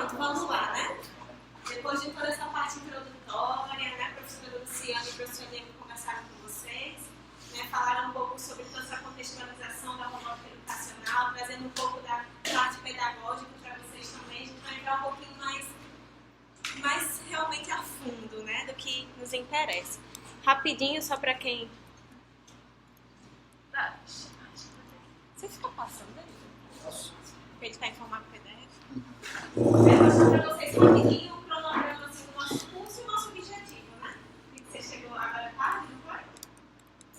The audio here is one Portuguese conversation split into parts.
Pronto, vamos lá, né? Depois de toda essa parte introdutória, né, a professora Luciana e o professor Diego conversaram com vocês, né, falaram um pouco sobre toda essa contextualização da robótica educacional, trazendo um pouco da parte pedagógica para vocês também. A gente vai entrar um pouquinho mais realmente a fundo, né, do que nos interessa. Rapidinho, só para quem... Você fica passando aí? Posso. Para ele estar informado com o PDF. Eu vou mostrar para vocês rapidinho o cronograma assim, do nosso curso e o nosso objetivo, né? Você chegou agora tarde, não foi?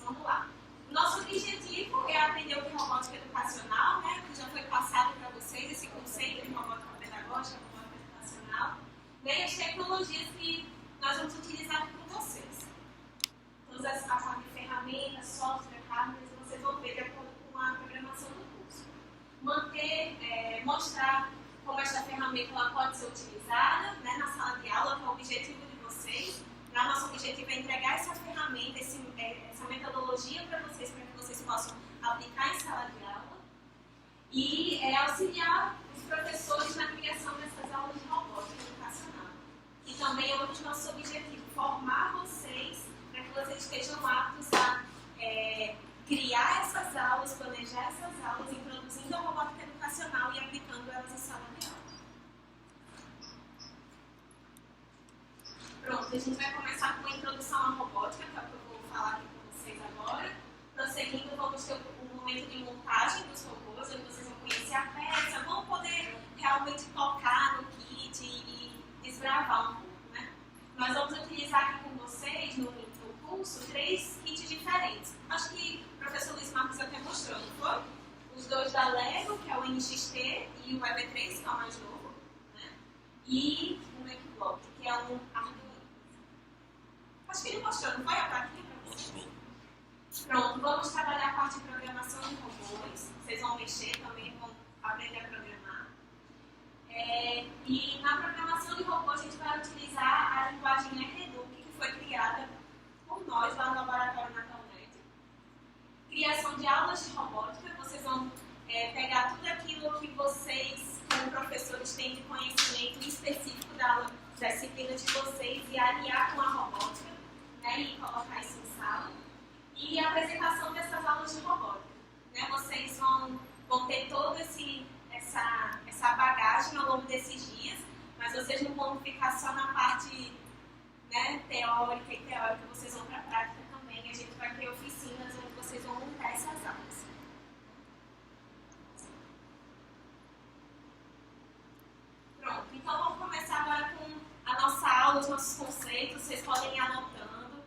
Vamos lá. Nosso objetivo é aprender o que é robótica educacional, né? Que já foi passado para vocês, esse conceito de robótica pedagógica, robótica educacional, né? E as tecnologias que nós vamos utilizar com vocês. Todas as parte de ferramentas, software, hardware, vocês vão ver de acordo com a programação do curso. Mostrar como esta ferramenta ela pode ser utilizada, né, na sala de aula, que é o objetivo de vocês. Nosso objetivo é entregar essa ferramenta, essa metodologia para que vocês possam aplicar em sala de aula e auxiliar os professores na criação dessas aulas de robótica educacional. E também é um dos nossos objetivos, formar vocês para que vocês estejam aptos a criar essas aulas, planejar essas aulas, introduzindo a robótica educacional e aplicando elas em sala de aula. Pronto, a gente vai começar com a introdução à robótica, que é o que eu vou falar aqui com vocês agora. Prosseguindo, vamos ter um momento de montagem dos robôs, onde vocês vão conhecer a peça, vão poder realmente tocar no kit e desbravar um pouco, né? Nós vamos utilizar aqui com vocês, no curso, 3 kits diferentes. Acho que o professor Luiz Marcos até mostrou, não foi? Os 2 da Lego, que é o NXT, e o EV3, que é o mais novo, né? E o MacBlock, que é um Arduino. Acho que ele mostrou, não foi a plaquinha para vocês? Pronto, vamos trabalhar a parte de programação de robôs. Vocês vão mexer também, vão aprender a programar. E na programação de robôs a gente vai utilizar a linguagem REDUC, que foi criada por nós lá no laboratório Natalnet. Criação de aulas de robótica, vocês vão pegar tudo aquilo que vocês, como professores, têm de conhecimento específico da disciplina de vocês e aliar com a robótica, né, e colocar isso em sala. E a apresentação dessas aulas de robótica. Né, vocês vão ter toda essa bagagem ao longo desses dias, mas vocês não vão ficar só na parte, né, teórica e teórica, vocês vão para a prática também. A gente vai ter oficinas onde vocês vão montar essas aulas. Pronto, então vamos começar agora com a nossa aula, os nossos conceitos. Vocês podem ir anotando,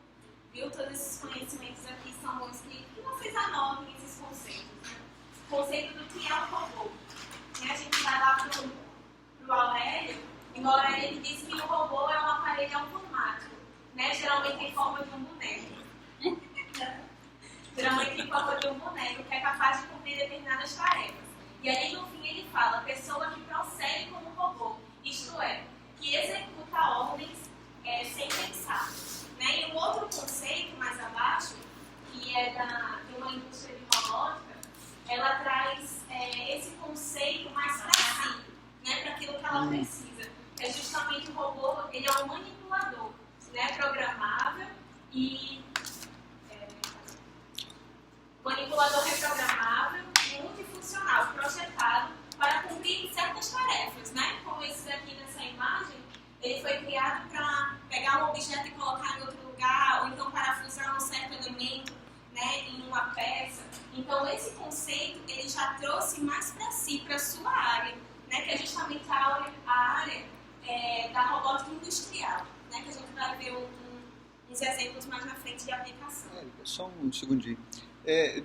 viu? Todos esses conhecimentos aqui são bons que vocês anotem esses conceitos. Né? O conceito do que é um robô. A gente vai lá para o Aurélio, e o Aurélio ele disse que o robô é um aparelho automático, né? Geralmente em forma de um boneco. Geralmente em forma de um boneco, que é capaz de cumprir determinadas tarefas. E aí no fim ele fala, pessoa que procede como robô, isto é, que executa ordens sem pensar. Né? E um outro conceito mais abaixo, que é de uma indústria de robótica, ela traz esse conceito mais para si, né? Para aquilo que ela precisa. É justamente o robô, ele é um manipulador, né? Programável e manipulador reprogramável e multifuncional, projetado para cumprir certas tarefas, né? Como esse daqui nessa imagem, ele foi criado para pegar um objeto e colocar em outro lugar, ou então parafusar um certo elemento, né, em uma peça. Então esse conceito ele já trouxe mais para si, para a sua área, né, que é justamente a área da robótica industrial, né, que a gente vai ver uns exemplos mais na frente de aplicação. Só um segundinho.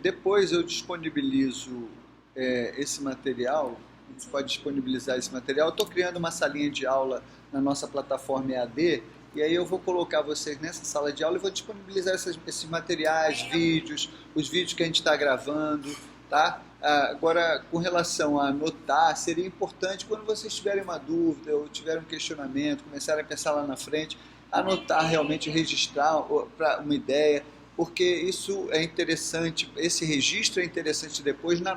Depois eu disponibilizo esse material, a gente pode disponibilizar esse material. Eu estou criando uma salinha de aula na nossa plataforma EAD, e aí eu vou colocar vocês nessa sala de aula e vou disponibilizar esses materiais, vídeos, os vídeos que a gente está gravando, tá? Agora, com relação a anotar, seria importante quando vocês tiverem uma dúvida ou tiverem um questionamento, começarem a pensar lá na frente, anotar realmente, registrar para uma ideia, porque isso é interessante, esse registro é interessante depois no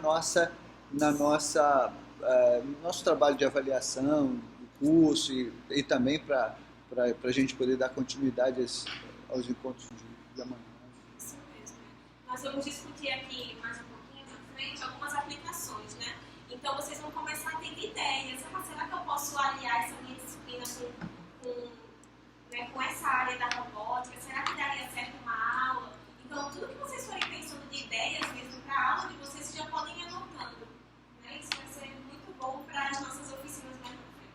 nosso trabalho de avaliação, curso e também para a gente poder dar continuidade aos encontros de amanhã. Isso mesmo. Nós vamos discutir aqui mais um pouquinho na frente algumas aplicações, né? Então vocês vão começar a ter ideias. Será que eu posso aliar essa minha disciplina com essa área da robótica? Será que daria certo uma aula? Então tudo que vocês forem pensando de ideias mesmo para a aula de vocês, vocês já podem ir anotando. Né? Isso vai ser muito bom para as nossas oficinas mais na frente.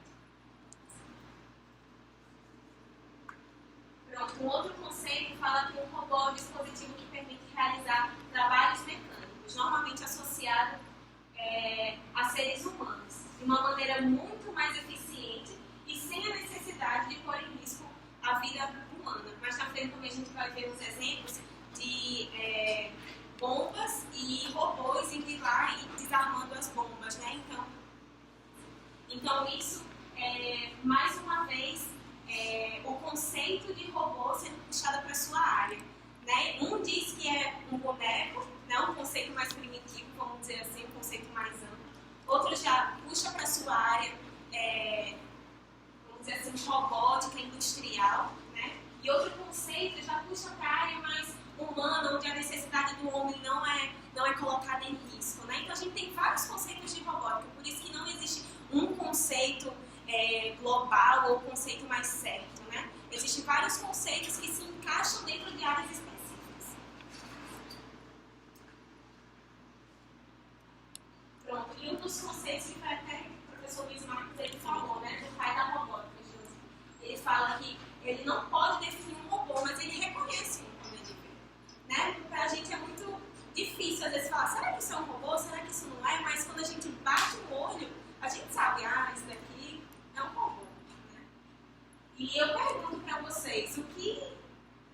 Pronto, um outro conceito fala que um robô é um dispositivo que permite realizar trabalhos mecânicos, normalmente associado a seres humanos, de uma maneira muito mais eficiente e sem a necessidade de pôr em risco a vida humana. Mais na frente também a gente vai ver os exemplos de bombas e robôs indo lá e desarmando as bombas, né? Então isso mais uma vez o conceito de robô sendo puxado para a sua área, né? Um diz que é um boneco, né? Um conceito mais primitivo, vamos dizer assim, um conceito mais amplo. Outro já puxa para a sua área, vamos dizer assim, robótica industrial, né? E outro conceito já puxa para a área mais humana, onde a necessidade do homem não é colocada em risco, né? Então a gente tem vários conceitos de robótica, por isso que não existe um conceito global ou conceito mais certo, né? Existem vários conceitos que se encaixam dentro de áreas específicas. Pronto, e um dos conceitos que até o professor Luiz Marcos ele falou, né, do pai da robótica, ele fala que ele não pode definir um robô, mas ele reconhece um quando ele vê, né? Para a gente é muito difícil às vezes falar, será que isso é um robô, será que isso não é? Mas quando a gente bate o olho, a gente sabe, isso daqui é um robô, né? E eu pergunto para vocês,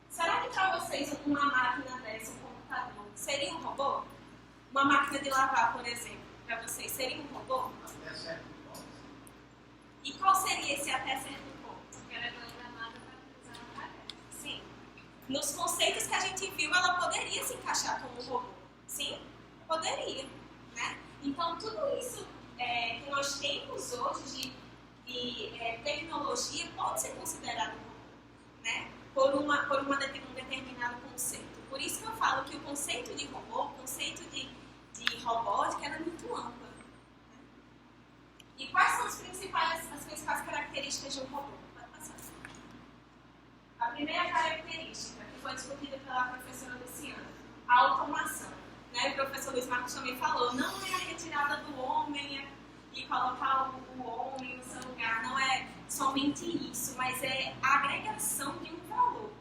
será que para vocês uma máquina dessa, um computador, seria um robô? Uma máquina de lavar, por exemplo, para vocês, seria um robô? Até certo ponto. E qual seria esse até certo ponto? Porque ela é programada para usar uma tarefa. Sim. Nos conceitos que a gente viu, ela poderia se encaixar como um robô. Sim, poderia, né? Então, tudo isso que nós temos hoje de tecnologia pode ser considerado um robô, né? Por um determinado conceito. Por isso que eu falo que o conceito de robô, o conceito de robótica, era muito ampla. Né? E quais são as principais características de um robô? Pode passar. A primeira característica, que foi discutida pela professora Luciana, a automação. Né? O professor Luiz Marcos também falou, não é a retirada do homem e colocar o homem no seu lugar, não é somente isso, mas é a agregação de um valor.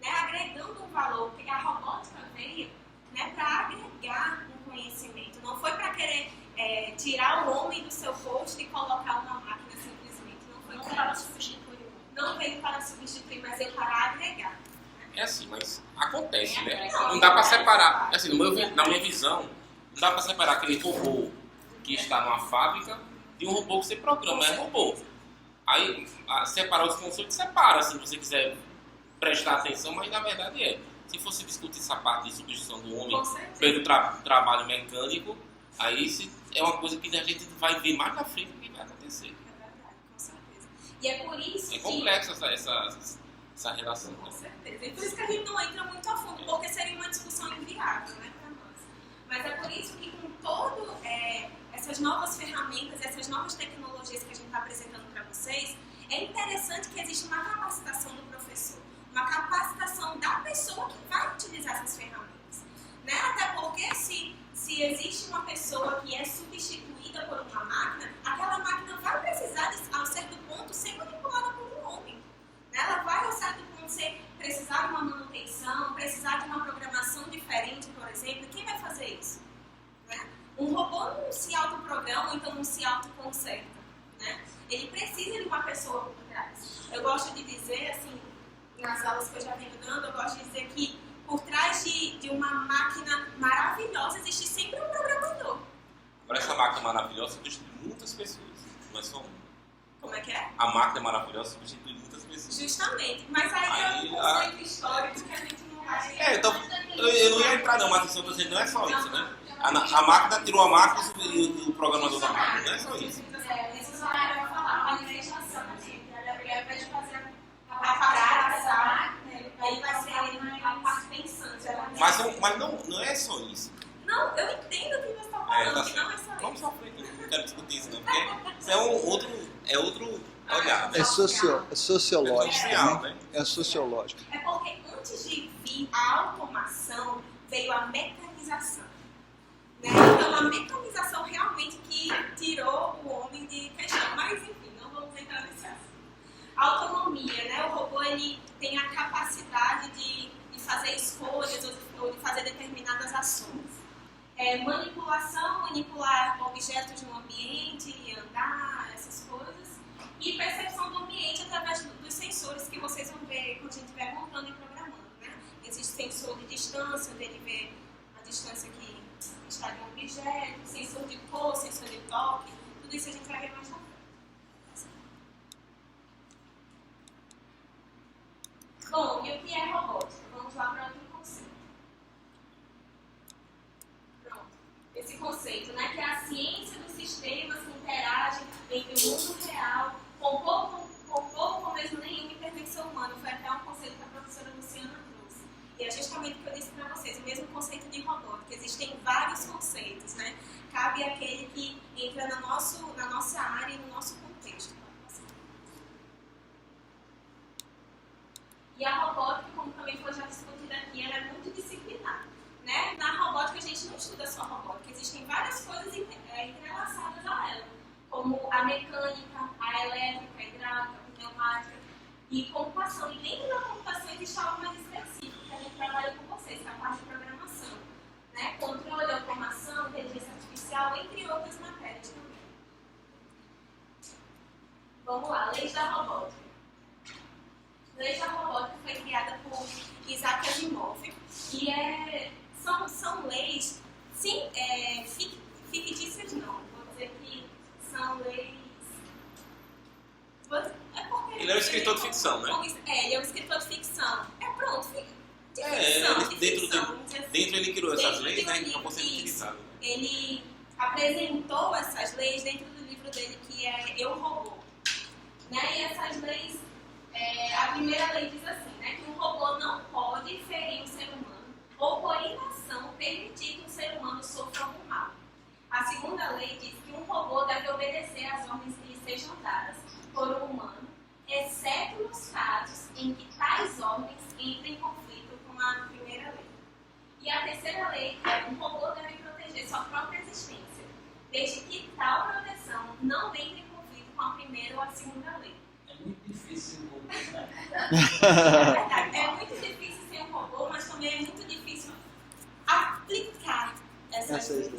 Né? Agregando um valor, porque a robótica veio, né, para agregar um conhecimento, não foi para querer tirar o homem do seu posto e colocar uma máquina simplesmente, não para substituir o homem. Não veio para substituir, mas veio para agregar. É assim, mas acontece, né? Não dá para separar, assim, na minha visão, não dá para separar aquele robô que está numa fábrica de um robô que você programa, é robô. Aí, separar os conceitos, separa, se você quiser prestar atenção, mas na verdade se fosse discutir essa parte de substituição do homem pelo trabalho mecânico, aí é uma coisa que a gente vai ver mais na frente o que vai acontecer. É verdade, com certeza. E é por isso que... É complexa essa relação. Com certeza. E por isso que a gente não entra muito a fundo, porque seria uma discussão inviável, né, para nós. Mas é por isso que com todo essas novas ferramentas, essas novas tecnologias que a gente está apresentando para vocês, é interessante que exista uma capacitação do professor, uma capacitação da pessoa que vai utilizar essas ferramentas. Né? Até porque se existe uma pessoa que é substituída por uma máquina, aquela máquina vai precisar, a um certo ponto, ser manipulada por um homem. Né? Ela vai, a um certo ponto, precisar de uma manutenção, precisar de uma programação diferente, por exemplo. Quem vai fazer isso? Né? Um robô não se autoprograma, ou então não se autoconserta. Né? Ele precisa de uma pessoa por trás. Eu gosto de dizer, assim, nas aulas que eu já venho dando, eu gosto de dizer que por trás de uma máquina maravilhosa existe sempre um programador. Agora essa máquina maravilhosa substitui muitas pessoas, não é só uma. Como é que é? A máquina maravilhosa substitui muitas pessoas. Justamente, mas aí é um conceito histórico que a gente não vai... Então, eu não ia entrar não, mas eu estou dizendo, não é só isso, né? A máquina tirou a máquina e o programador da máquina, não é só isso. Esse horário eu vou falar, a manifestação. Mas não é só isso. Não, eu entendo o que você está falando, Tá que não é só Vamos isso. pra frente, eu não quero discutir isso não, porque isso é outro olhar, né? É sociológico, social, né? né? É sociológico. É porque antes de vir a automação, veio a mecanização. Né? Então, a mecanização realmente que tirou o homem de questão. Mas, enfim, não vamos entrar nesse assunto. A autonomia, né? O robô ele tem a capacidade de fazer escolhas ou de fazer determinadas ações. Manipulação, manipular objetos no ambiente, andar, essas coisas. E percepção do ambiente através dos sensores que vocês vão ver quando a gente estiver montando e programando. Né? Existe sensor de distância, onde ele vê a distância que está de um objeto, sensor de cor, sensor de toque, tudo isso a gente vai ver mais na frente. Bom, e o que é robótica? Vamos lá para outro conceito. Pronto. Esse conceito, né, que é a ciência dos sistemas que interagem entre o mundo real com pouco ou mesmo nenhuma intervenção humana. Foi até um conceito que a professora Luciana trouxe. E é justamente o que eu disse para vocês, o mesmo conceito de robótica. Existem vários conceitos, né? Cabe aquele que entra na nossa área e no nosso contexto. E a robótica, como também foi já discutida aqui, ela é multidisciplinar. Né? Na robótica a gente não estuda só robótica, existem várias coisas entrelaçadas a ela, como a mecânica, a elétrica, a hidráulica, a pneumática e computação. E dentro da computação existe algo mais específico que a gente trabalha com vocês, que é a parte de programação. Né? Controle, automação, inteligência artificial, entre outras matérias também. Vamos lá, leis da robótica. Leis da robótica foi criada por Isaac Asimov e são leis fictícias não, vou dizer que são leis... Ele é um escritor de ficção, né? Ele é um escritor de ficção. Pronto, de ficção, ficção. Dentro ele criou essas Dentro leis, de um né? Que livro, não podem ser utilizadas. Ele apresentou essas leis dentro do livro dele, que é Eu, Robô. Né? E essas leis, a primeira lei diz assim, né? Que um robô não pode ferir um ser humano ou, por inação, permitir que um ser humano sofra algum mal. A segunda lei diz que um robô deve obedecer às ordens que lhe sejam dadas por um humano, exceto nos casos em que tais ordens entrem em conflito com a primeira lei. E a terceira lei é que um robô deve proteger sua própria existência, desde que tal proteção não entre em conflito com a primeira ou a segunda lei. É muito difícil ser um robô, né? É verdade, é muito difícil ser um robô, mas também é muito difícil aplicar essas leis.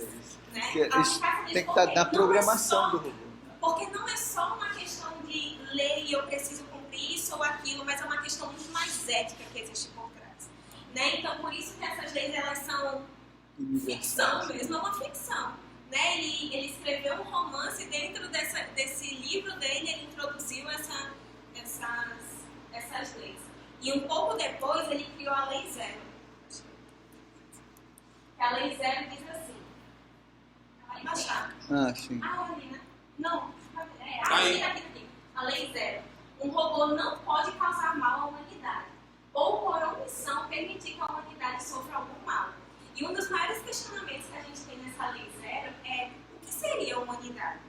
Né? Isso tem que estar na programação do robô. Porque não é só uma questão de lei e eu preciso cumprir isso ou aquilo, mas é uma questão muito mais ética que existe por trás. Né? Então, por isso que essas leis elas são ficção mesmo, é uma ficção. Né? Ele escreveu um romance dentro desse livro dele, ele introduziu essas leis. E um pouco depois ele criou a Lei Zero. A Lei Zero diz assim. Vai baixar. Sim. Ali, né? Não, Aí. aqui. A Lei Zero. Um robô não pode causar mal à humanidade. Ou, por omissão, permitir que a humanidade sofra algum mal. E um dos maiores questionamentos que a gente tem nessa Lei Zero é: o que seria a humanidade?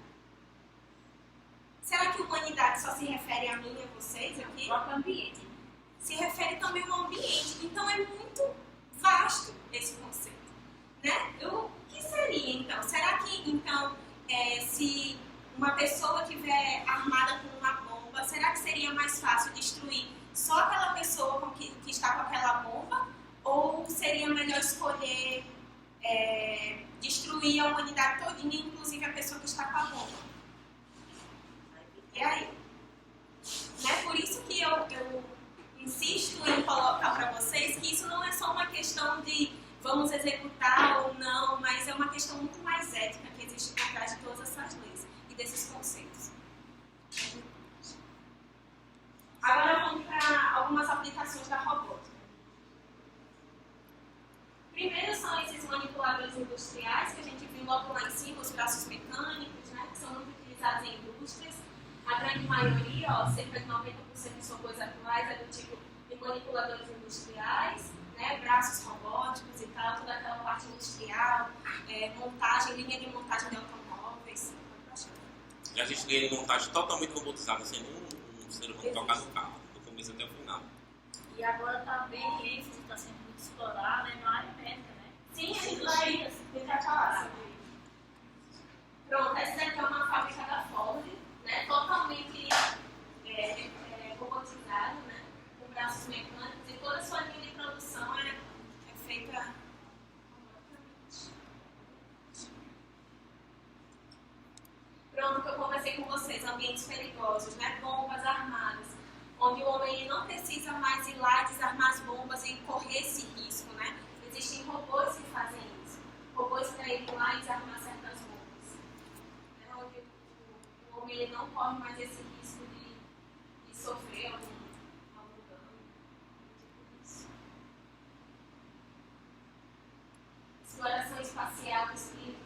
Será que humanidade só se refere a mim e a vocês aqui? O ambiente. Se refere também ao ambiente. Então é muito vasto esse conceito. Né? O que seria então? Será que então, se uma pessoa estiver armada com uma bomba, será que seria mais fácil destruir só aquela pessoa que está com aquela bomba? Ou seria melhor escolher destruir a humanidade todinha, inclusive a pessoa que está com a bomba? E aí? Né? Por isso que eu insisto em colocar para vocês que isso não é só uma questão de vamos executar ou não, mas é uma questão muito mais ética que existe por trás de todas essas leis e desses conceitos. Agora vamos para algumas aplicações da robótica. Primeiro são esses manipuladores industriais que a gente viu logo lá em cima, os braços mecânicos, né, que são muito utilizados em indústrias. A grande maioria, cerca de 90% dos robôs atuais é do tipo de manipuladores industriais, né, braços robóticos e tal, toda aquela parte industrial, montagem, linha de montagem de automóveis. E a gente ganha montagem totalmente robotizada, sem um ser humano tocar no carro, do começo até o final. E agora está bem ênfase, está sendo muito explorado na área médica, né? Sim, a gente vai tentar falar sobre isso. Pronto, essa daqui é uma fábrica da Ford, né, totalmente robotizada, né, com braços mecânicos, e toda a sua linha de produção é feita remotamente. Pronto, que eu conversei com vocês, ambientes perigosos, né, bombas armadas, onde o homem não precisa mais ir lá desarmar as bombas e correr esse risco, né? Existem robôs que fazem isso, robôs para ir lá e desarmar certas bombas, né? Onde o homem ele não corre mais esse risco de sofrer algum dano, tipo isso. Exploração espacial que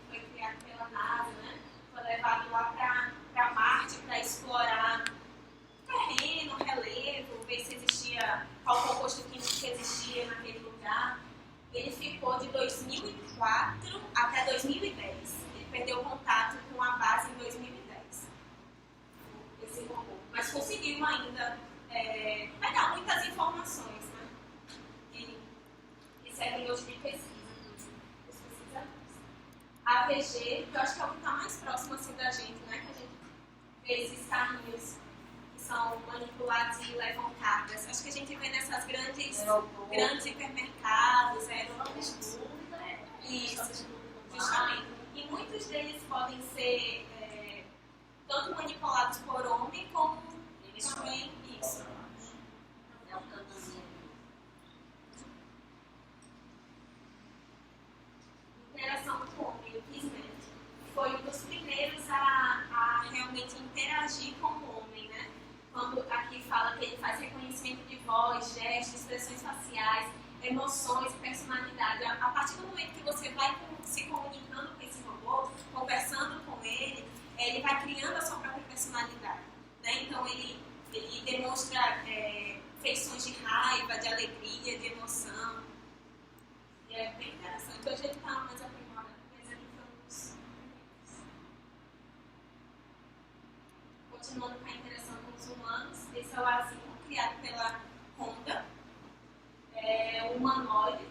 foi criada pela NASA, né? Foi levado lá para Marte para explorar terreno, relevo, ver se existia, qual composto químico que existia naquele lugar. Ele ficou de 2004 até 2010. Ele perdeu contato com a base em 2010, esse robô. Mas conseguiu ainda pegar muitas informações, né? E seguem hoje de pesquisa dos pesquisadores. A AVG, que eu acho que é o que está mais próximo assim, da gente, né? Que a gente vê esses carrinhos são manipulados e levam cargas. Acho que a gente vê nessas grandes hipermercados, aeroportos. Isso, justamente. E muitos deles podem ser tanto manipulados por homem como também isso. Interação com o homem, o Kismet, foi um dos primeiros a realmente interagir com o homem, né? Quando aqui fala que ele faz reconhecimento de voz, gestos, expressões faciais, emoções, personalidade. A partir do momento que você vai se comunicando com esse robô, conversando com ele, ele vai criando a sua própria personalidade, né? Então ele demonstra feições de raiva, de alegria, de emoção. E é bem interessante. Hoje ele está mais aprimorado, mas ele foi um dos primeiros. Continuando com a interação com os humanos, esse é o Azim, criado pela Honda, o humanoide.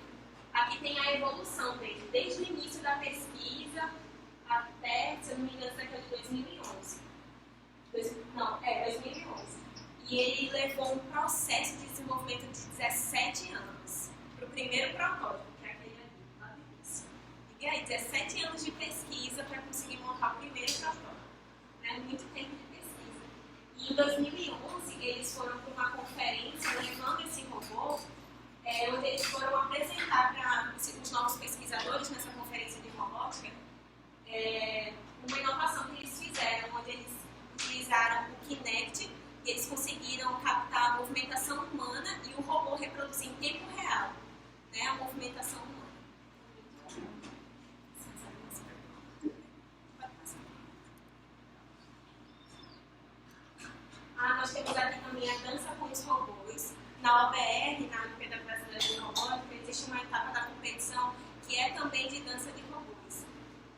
Aqui tem a evolução dele, desde o início da pesquisa até, se eu não me engano, daqui de 2011. 2011. E ele levou um processo de desenvolvimento de 17 anos para o primeiro protótipo, que é aquele ali, lá do início. E aí, 17 anos de pesquisa para conseguir montar o primeiro protótipo. Né? Muito tempo de pesquisa. E em 2011, eles foram para uma conferência levando esse robô, onde eles foram apresentar para os novos pesquisadores nessa conferência de robótica uma inovação que eles fizeram, onde eles utilizaram o Kinect e eles conseguiram captar a movimentação humana e o robô reproduzir em tempo real, né, a movimentação humana. Nós temos aqui também a dança com os robôs. Na OBR, na Olimpíada Brasileira de Robótica, existe uma etapa da competição que é também de dança de robôs.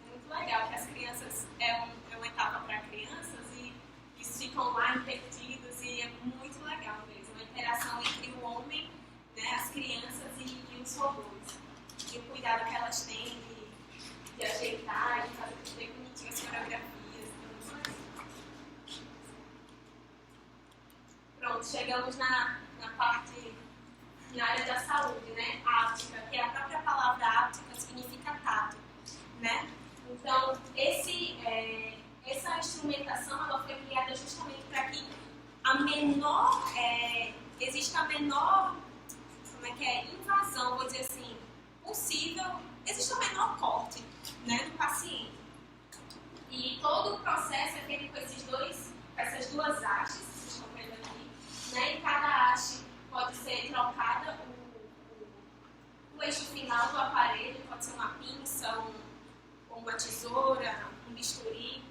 É muito legal que as crianças, é uma etapa para crianças e eles ficam lá entretidos e é muito legal mesmo. A interação entre o homem, né, as crianças e os robôs. E o cuidado que elas têm de ajeitar, de fazer tudo bem bonitinho, as coreografias. Pronto, chegamos na área da saúde, né? Áptica, que a própria palavra áptica significa tato, né? Então, essa instrumentação ela foi criada justamente para que exista a menor, invasão, vou dizer assim, possível, existe o menor corte, né, do paciente. E todo o processo é feito com essas duas hastes, vocês estão vendo aqui, né? Em cada haste pode ser trocada o eixo final do aparelho, pode ser uma pinça, uma tesoura, um bisturi,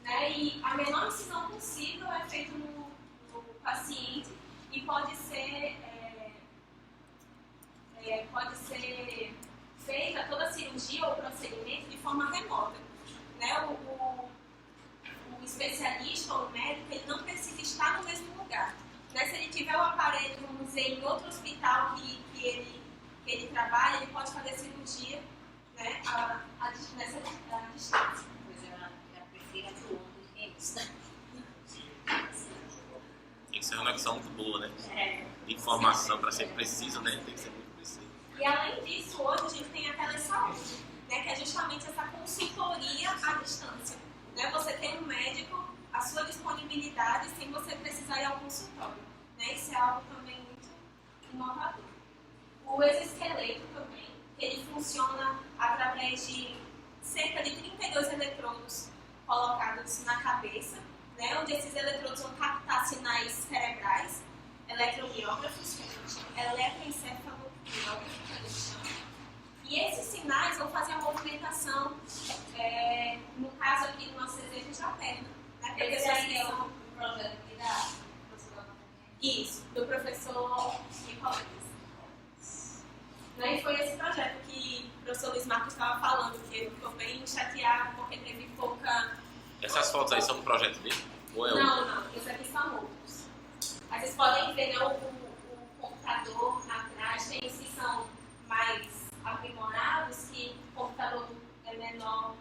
né? E a menor incisão possível é feita no paciente e pode ser cirurgia ou procedimento de forma remota. Né? O especialista ou o médico, ele não precisa estar no mesmo lugar. Né? Se ele tiver o aparelho, vamos dizer, em outro hospital que ele trabalha, ele pode fazer cirurgia, né, nessa distância. Pois eu prefiro do outro que isso. Tem que ser uma conexão muito boa, né? É. De informação para ser preciso, né? Tem que ser muito preciso. E além disso, hoje a gente tem a telesaúde, né, que é justamente essa consultoria à distância. Né? Você tem um médico à sua disponibilidade sem você precisar ir ao consultório. Né? Isso é algo também muito inovador. O exoesqueleto também, ele funciona através de cerca de 32 eletrodos colocados na cabeça, né, onde esses eletrodos vão captar sinais cerebrais, eletromiógrafos, que a gente chama, eletroencefalomiógrafos, que a gente chama. E esses sinais vão fazer a movimentação, no caso aqui do nosso exemplo, da perna. Né, Esse aí é o projeto que dá. Isso, do professor Nicolas. Né, e foi esse projeto que o professor Luiz Marcos estava falando, que ele ficou bem chateado porque teve pouca... Essas fotos aí são do projeto dele? Ou é outro? Não, esses aqui são outros. Mas vocês podem ver, né, o computador atrás, tem os que são mais aprimorados, que o computador é menor.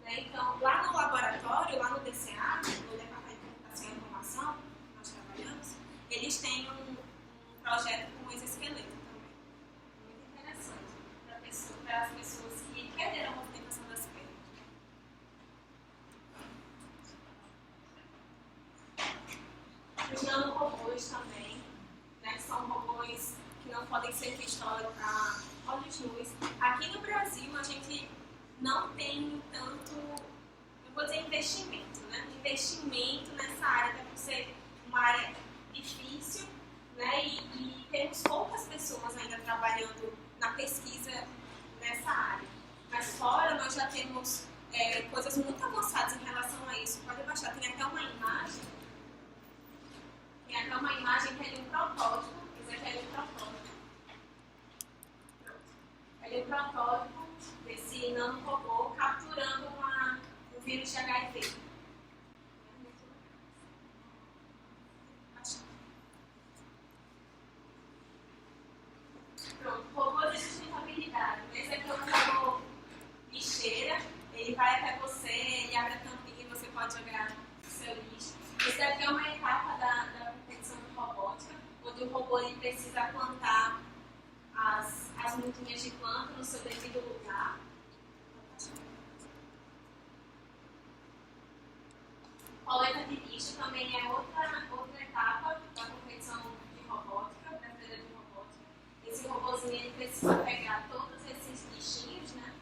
Né? Então, lá no laboratório, lá no DCA, no Departamento de Computação e Informação, que nós trabalhamos, eles têm um projeto com exoesqueleto também. Muito interessante para as pessoas que perderam a movimentação das pernas. Os nanorobôs também, né, que são robôs que não podem ser vistos a olhos nus. Aqui no Brasil a gente não tem tanto, eu vou dizer investimento, né? Investimento nessa área, deve ser uma área difícil, né? E temos poucas pessoas ainda trabalhando na pesquisa nessa área. Mas fora nós já temos coisas muito avançadas em relação a isso. Pode baixar, tem até uma imagem. Tem até uma imagem que é de um protótipo. Isso aqui é de um protótipo. É de um protótipo desse nanorobô capturando um vírus de HIV. Pronto, robô de sustentabilidade. Esse aqui é um robô lixeira. Ele vai até você, ele abre a tampinha e você pode jogar o seu lixo. Esse aqui é uma etapa da competição de robótica, onde o robô ele precisa plantar as montinhas de planta no seu devido lugar. Coleta de lixo também é outra etapa da competição de robótica, da feira de robótica. Esse robôzinho ele precisa pegar todos esses lixinhos, né,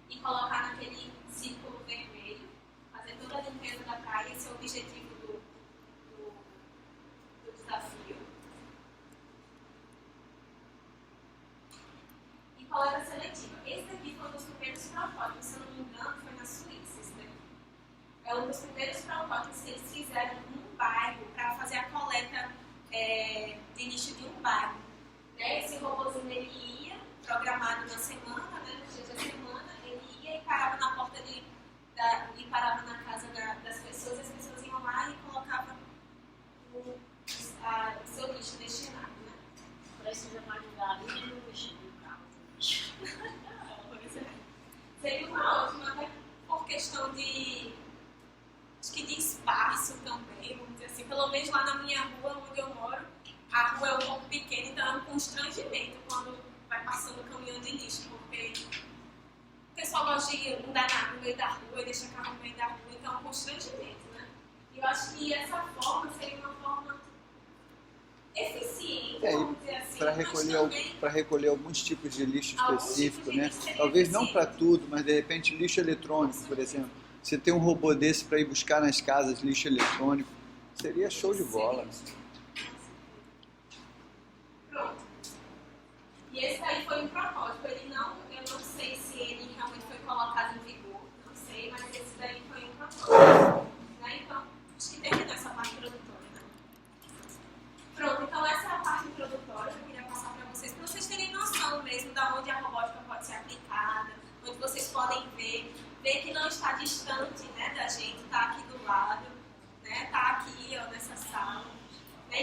e colocar naquele círculo vermelho, fazer toda a limpeza da praia. Esse é o objetivo do desafio. E coleta seletiva. Esse daqui foi um dos primeiros protótipos, se eu não me engano, foi na Suíça. Esse daqui é um dos primeiros protótipos que eles fizeram num bairro para fazer a coleta de lixo de um bairro. Né? Esse robôzinho ele ia, programado na semana, né, nos dias da semana, ele ia e parava na porta e parava na casa das pessoas, as pessoas iam lá e colocavam o seu lixo destinado. Né? Precisa mais ajudar ali no lixo do carro. Pois é. Seria uma ótima, até por questão acho que de espaço também, vamos dizer assim. Pelo menos lá na minha rua, onde eu moro, a rua é um pouco pequena, então é um constrangimento quando vai passando o caminhão de lixo, porque o pessoal gosta de andar no meio da rua e deixar carro no meio da rua, então é um constrangimento, né? E eu acho que essa forma seria uma forma eficiente, vamos dizer assim, para recolher alguns tipos de lixo Alguns específico, tipos de né? lixo seria Talvez não para eficiente. tudo, mas de repente lixo eletrônico, por exemplo. Você tem um robô desse para ir buscar nas casas lixo eletrônico, seria show de bola. Pronto. E esse aí foi um protótipo. Eu não sei se ele realmente foi colocado em vigor, não sei, mas esse daí foi um protótipo. Né? Então, acho que terminou essa parte introdutória. Né? Pronto, então essa é a parte introdutória que eu queria passar para vocês terem noção mesmo de onde a robótica pode ser aplicada, onde vocês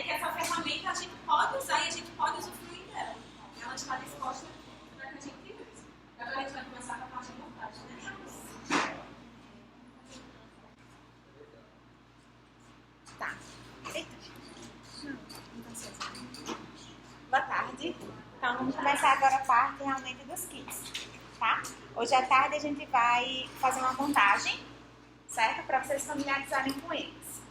que essa ferramenta a gente pode usar e a gente pode usufruir dela. Ela está disposta para que a gente use. Agora a gente vai começar com a parte de montagem, né? Tá. Eita. Boa tarde. Então, vamos começar agora a parte realmente dos kits, tá? Hoje à tarde a gente vai fazer uma montagem, certo? Para vocês familiarizarem com eles.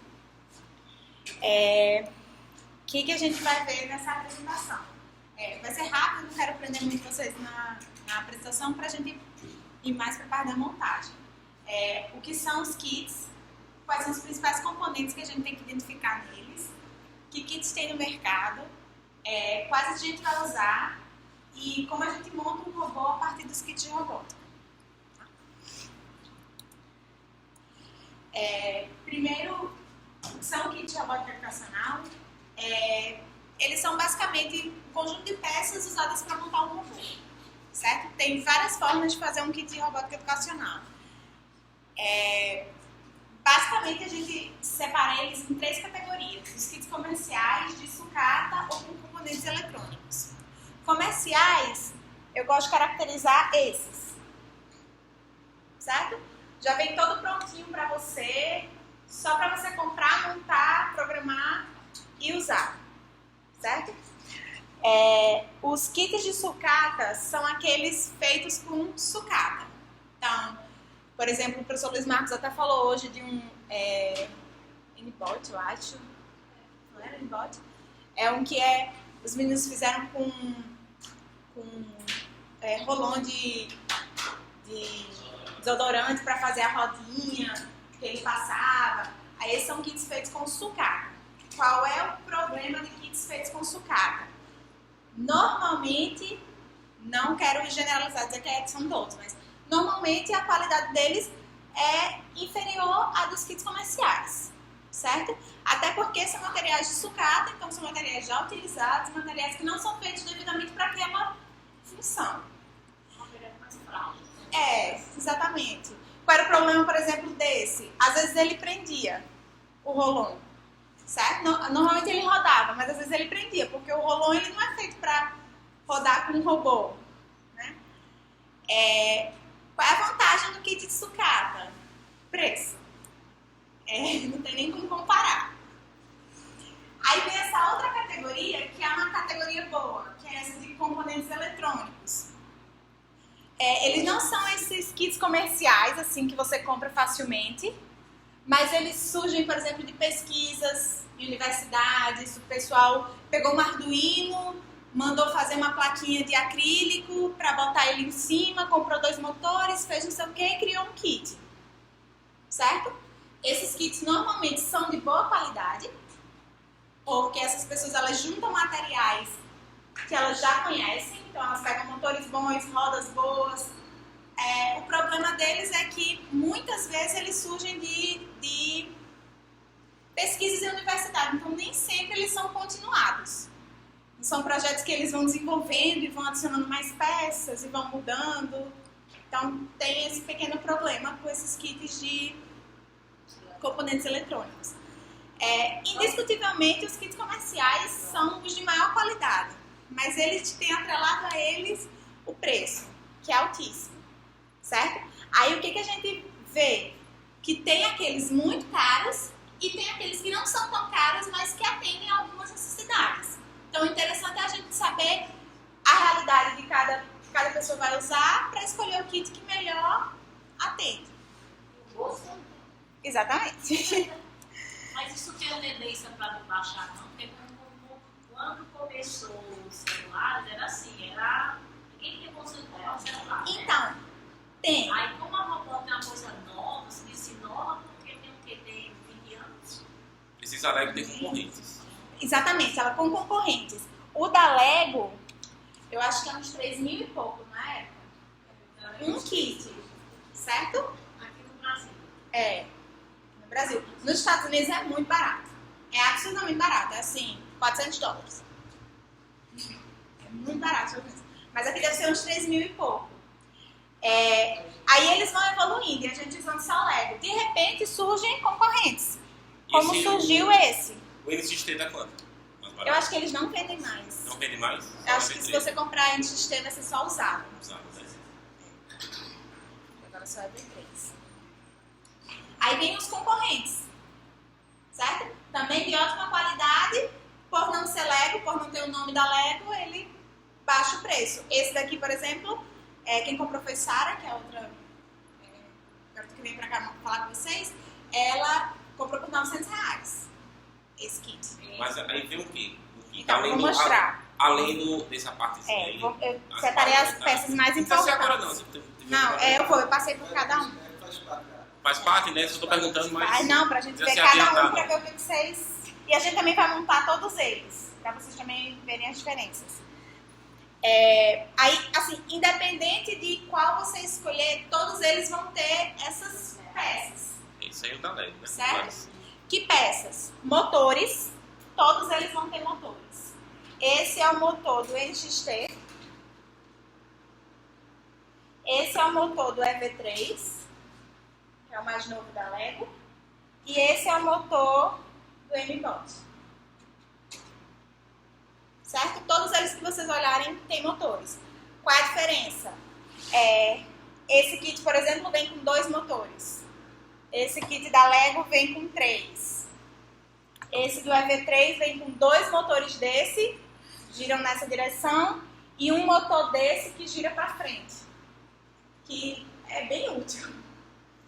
O que a gente vai ver nessa apresentação? Vai ser rápido, não quero prender muito vocês na apresentação para a gente ir mais para a parte da montagem. O que são os kits, quais são os principais componentes que a gente tem que identificar neles, que kits tem no mercado, quais a gente vai usar e como a gente monta um robô a partir dos kits de robótica. Primeiro, são kits de robótica educacional. Eles são basicamente um conjunto de peças usadas para montar um robô, certo? Tem várias formas de fazer um kit de robótica educacional. Basicamente, a gente separa eles em 3 categorias. Os kits comerciais, de sucata ou com componentes eletrônicos. Comerciais, eu gosto de caracterizar esses, certo? Já vem todo prontinho para você, só para você comprar, montar, programar e usar, certo? Os kits de sucata são aqueles feitos com sucata. Então, por exemplo, o professor Luiz Marcos até falou hoje de um N-Bot, eu acho. Não era N-Bot? É um que os meninos fizeram com rolão de desodorante para fazer a rodinha que ele passava. Aí esses são kits feitos com sucata. Qual é o problema de kits feitos com sucata? Normalmente, não quero generalizar, dizer que são todos, mas normalmente a qualidade deles é inferior à dos kits comerciais, certo? Até porque são materiais de sucata, então são materiais já utilizados, materiais que não são feitos devidamente para aquela função. Exatamente. Qual era o problema, por exemplo, desse? Às vezes ele prendia o rolon, certo? Normalmente ele rodava, mas às vezes ele prendia, porque o rolon ele não é feito para rodar com um robô, né? Qual é a vantagem do kit de sucata? Preço. Não tem nem como comparar. Aí vem essa outra categoria, que é uma categoria boa, que é essa de componentes eletrônicos. Eles não são esses kits comerciais, assim, que você compra facilmente, mas eles surgem, por exemplo, de pesquisas de universidades. O pessoal pegou um Arduino, mandou fazer uma plaquinha de acrílico para botar ele em cima, comprou 2 motores, fez não sei o que e criou um kit, certo? Esses kits normalmente são de boa qualidade, porque essas pessoas elas juntam materiais que elas já conhecem, então elas pegam motores bons, rodas boas. O problema deles é que muitas vezes eles surgem de pesquisas em universidade, então nem sempre eles são continuados. São projetos que eles vão desenvolvendo e vão adicionando mais peças e vão mudando. Então tem esse pequeno problema com esses kits de componentes eletrônicos. Indiscutivelmente os kits comerciais são os de maior qualidade, mas eles têm atrelado a eles o preço, que é altíssimo, certo? Aí o que a gente vê? Que tem aqueles muito caros e tem aqueles que não são tão caros, mas que atendem a algumas necessidades. Então, o interessante é a gente saber a realidade de cada pessoa vai usar para escolher o kit que melhor atende. Exatamente. Mas isso tem uma tendência para não baixar, não? Porque quando começou os celulares, era assim, ninguém tinha conceito de comprar um celular. Então, tem. Aí, como a robótica é uma coisa nova, se disse nova, porque tem o que? Tem 20 anos? Esses Lego têm concorrentes. Exatamente, ela com concorrentes. O da Lego, eu acho que é uns 3 mil e pouco na época. Um kit, certo? Aqui no Brasil. No Brasil. Nos Estados Unidos é muito barato. É absurdamente barato, é assim, $400. É muito barato, mas aqui deve ser uns 3 mil e pouco. Aí eles vão evoluindo e a gente usando só Lego. De repente surgem concorrentes. Como surgiu esse? O NXT tá quanto? Eu acho que eles não vendem mais. Não vende mais? Eu acho que se você comprar NXT vai ser só usado. Usado, né? Agora só é V3. Aí vem os concorrentes, certo? Também de ótima qualidade, por não ser Lego, por não ter o nome da Lego, ele baixa o preço. Esse daqui, por exemplo, quem comprou foi Sara, que é outra garota que vem pra cá falar com vocês. Ela comprou por R$900 esse kit. Mas aí vem o quê? Então, vou mostrar. Além dessa partezinha aí. Eu separei as peças mais Não precisa ser agora importantes. não. Eu passei por cada um. Faz parte. Faz parte, né? Só tô perguntando, mas... Não, pra gente já ver se cada adiantar, um, pra não. ver o que vocês... E a gente também vai montar todos eles, pra vocês também verem as diferenças. Aí, assim, independente de qual você escolher, todos eles vão ter essas peças. Isso aí eu tá leve, né? Certo? Mas- Que peças? Motores, todos eles vão ter motores. Esse é o motor do NXT. Esse é o motor do EV3, que é o mais novo da Lego. E esse é o motor do M-Bot. Certo? Todos eles que vocês olharem têm motores. Qual é a diferença? Esse kit, por exemplo, vem com 2 motores. Esse kit da Lego vem com 3. Esse do EV3 vem com 2 motores desse, giram nessa direção, e um motor desse que gira para frente. Que é bem útil.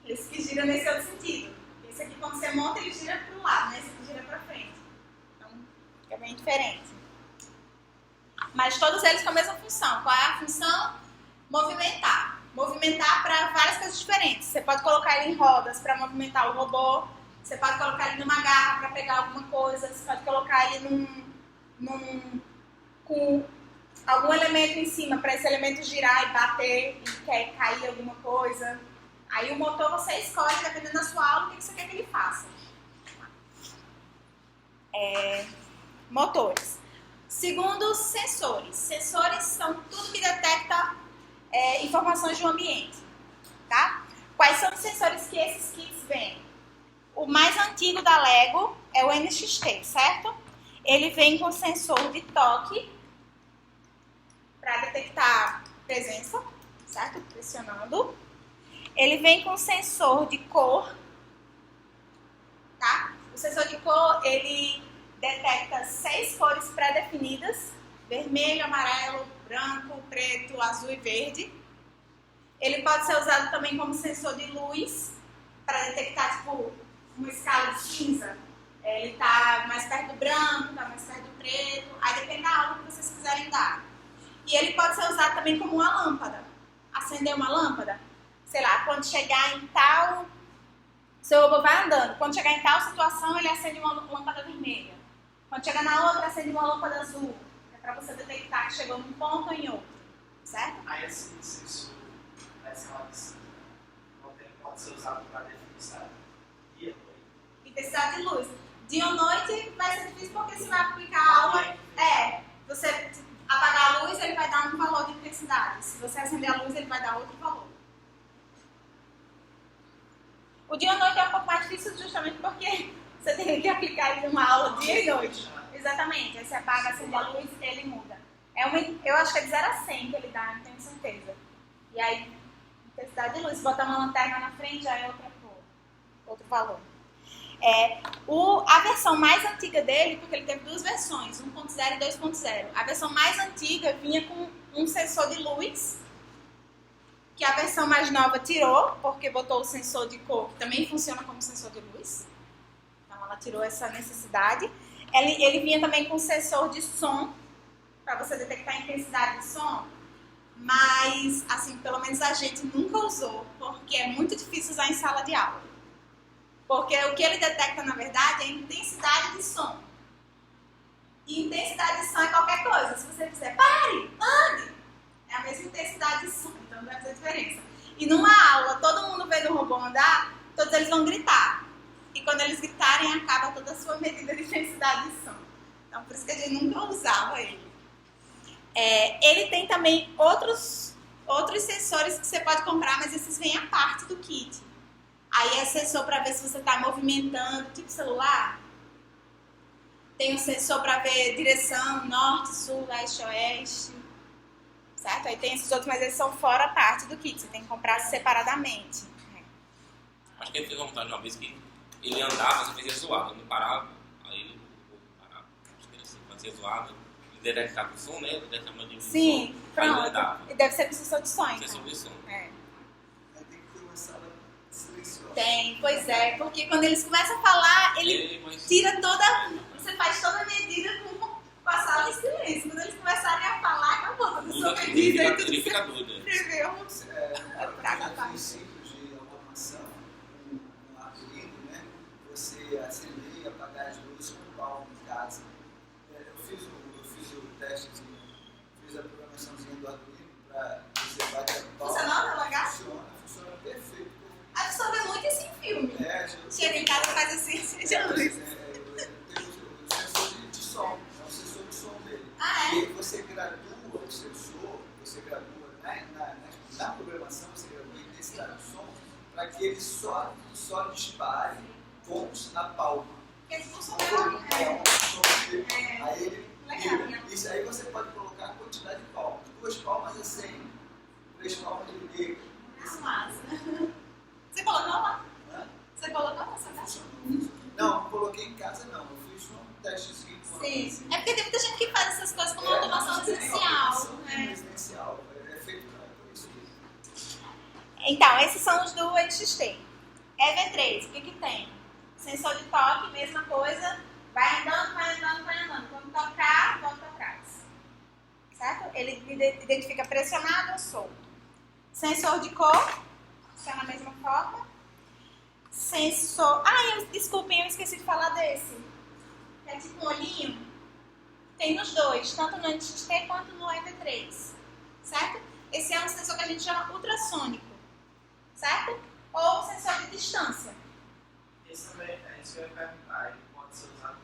Esse que gira nesse outro sentido. Esse aqui, quando você monta, ele gira para o lado, né? Esse aqui gira para frente. Então, é bem diferente. Mas todos eles com a mesma função. Qual é a função? Movimentar. Movimentar para várias coisas diferentes. Você pode colocar ele em rodas para movimentar o robô. Você pode colocar ele numa garra para pegar alguma coisa. Você pode colocar ele com algum elemento em cima para esse elemento girar e bater e quer cair alguma coisa. Aí o motor você escolhe, dependendo da sua aula, o que você quer que ele faça. Motores. Segundo, sensores. Sensores são tudo que detecta informações de um ambiente. Tá? Quais são os sensores que esses kits vêm? O mais antigo da Lego é o NXT, certo? Ele vem com sensor de toque para detectar presença, certo? Pressionando. Ele vem com sensor de cor, tá? O sensor de cor, ele detecta 6 cores pré-definidas: vermelho, amarelo, branco, preto, azul e verde. Ele pode ser usado também como sensor de luz, para detectar, tipo, uma escala de cinza. Ele tá mais perto do branco, tá mais perto do preto. Aí depende da aula que vocês quiserem dar. E ele pode ser usado também como uma lâmpada. Acender uma lâmpada. Sei lá, quando chegar em tal... Seu robô vai andando. Quando chegar em tal situação, ele acende uma lâmpada vermelha. Quando chegar na outra, acende uma lâmpada azul. É para você detectar que chegou num ponto ou em outro. Certo? Aí esse sensor, essa pode ser usado para definição dia e noite. Intensidade de luz. Dia ou noite vai ser difícil porque você vai aplicar a aula. Você apagar a luz, ele vai dar um valor de intensidade. Se você acender a luz, ele vai dar outro valor. O dia ou noite é um pouco mais difícil justamente porque você tem que aplicar ele numa aula dia e noite. Exatamente. Aí você apaga, acende a luz e ele muda. Eu acho que é de 0 a 100 que ele dá, não tenho certeza. E aí, intensidade de luz. Se botar uma lanterna na frente, já é outra cor, outro valor. A versão mais antiga dele, porque ele teve 2 versões, 1.0 e 2.0. A versão mais antiga vinha com um sensor de luz, que a versão mais nova tirou, porque botou o sensor de cor, que também funciona como sensor de luz. Então ela tirou essa necessidade. Ele vinha também com sensor de som, para você detectar a intensidade de som. Mas, assim, pelo menos a gente nunca usou, porque é muito difícil usar em sala de aula. Porque o que ele detecta, na verdade, é a intensidade de som. E intensidade de som é qualquer coisa. Se você fizer, pare, ande, é a mesma intensidade de som, então não vai fazer diferença. E numa aula, todo mundo vendo o robô andar, todos eles vão gritar. E quando eles gritarem, acaba toda a sua medida de intensidade de som. Então, por isso que a gente nunca usava ele. Ele tem também outros sensores que você pode comprar, mas esses vêm à parte do kit. Aí é sensor para ver se você está movimentando, tipo celular. Tem um sensor para ver direção, norte, sul, leste, oeste. Certo? Aí tem esses outros, mas eles são fora parte do kit. Você tem que comprar separadamente. Acho que ele fez uma montagem uma vez que ele andava, você fazia zoada, não parava, aí ele parava. Acho que ele assim, fazia zoada, ele detectava o som, né? Ele detectava a dimensão. Sim, Aí ele pronto. andava. E deve ser com sensor de som, Sensor então. de som. É. Aí tem que ter uma sala silenciosa. Tem, pois é. Porque quando eles começam a falar, ele Mas tira toda... Você faz toda a medida com a sala em silêncio. Quando eles começarem a falar, acabou toda a sua muda, medida e tudo ele que fica você doido. Né? escreveu. Princípios de automação, um Arduino, né? Você acender e apagar as luzes com o palmo em casa. Eu fiz o teste, fiz a programaçãozinha do Arduino para você bater o palmo. Funcionou no lugar? Funciona perfeito. A pessoa vê muito isso em filme. Chega em casa e faz assim, seja luz. Tem o sensor de som, é o sensor de som dele. Ah, E é? aí você gradua o sensor, você gradua na programação, você gradua a intensidade do som para que ele só dispare tons a palma. Porque eles funcionam. Aí ele Legal. isso aí você pode colocar a quantidade de palmas. 2 palmas é 100, 3 palmas ele liga. Massa. Você colocou lá? Hã? Você colocou na sua caixa? Não coloquei em casa não, eu fiz um testezinho. Sim. É porque tem muita gente que faz essas coisas como automação residencial. Né? Residencial, é feito para isso. Então, esses são os do NXT. EV3, o que tem? Sensor de toque, mesma coisa. Vai andando, vai andando, vai andando. Quando tocar, volta atrás. Certo? Ele identifica pressionado ou solto. Sensor de cor, funciona da mesma forma. Sensor... desculpem, eu esqueci de falar desse. É tipo um olhinho. Tem nos dois, tanto no NXT quanto no EV3. Certo? Esse é um sensor que a gente chama ultrassônico. Certo? Ou sensor de distância. Esse também é isso que eu ia perguntar. Ele pode ser usado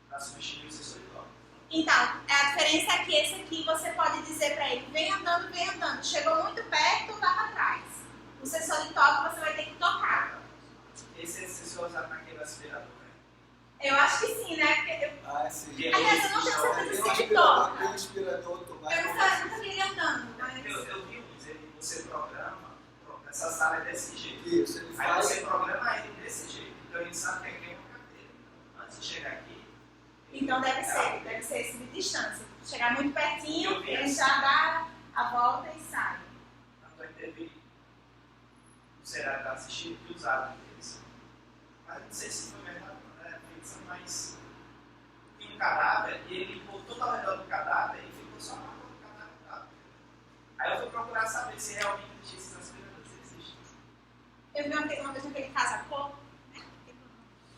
para substituir o sensor de toque. Então, a diferença é que esse aqui você pode dizer para ele, vem andando, vem andando. Chegou muito perto, vá para trás. O sensor de toque você vai ter que tocar. Esse sensor é usado naquele aspirador, né? Eu acho que sim, né? Porque Sim. aliás, eu não tenho certeza se ele Tem toca. um aspirador automático. Eu nunca vi ele andando, mas... Eu vi uns, você programa, pronto, essa sala é desse jeito. Isso, ele Aí faz. você programa ele desse jeito. Então a gente sabe que aqui é uma cadeira. Então, antes de chegar aqui... Então deve ser esse de distância. Chegar muito pertinho, Eu vi ele assim. já dá a volta e sai. Tanto é que teve o Será que está assistindo que usaram eles. Mas não sei se foi verdade, não é ficção, mas tinha um cadáver e ele botou ao redor do cadáver e ficou só na cor do cadáver. Aí eu fui procurar saber se realmente tinha esses aspiradores existem. Eu vi uma vez naquele casacô, né?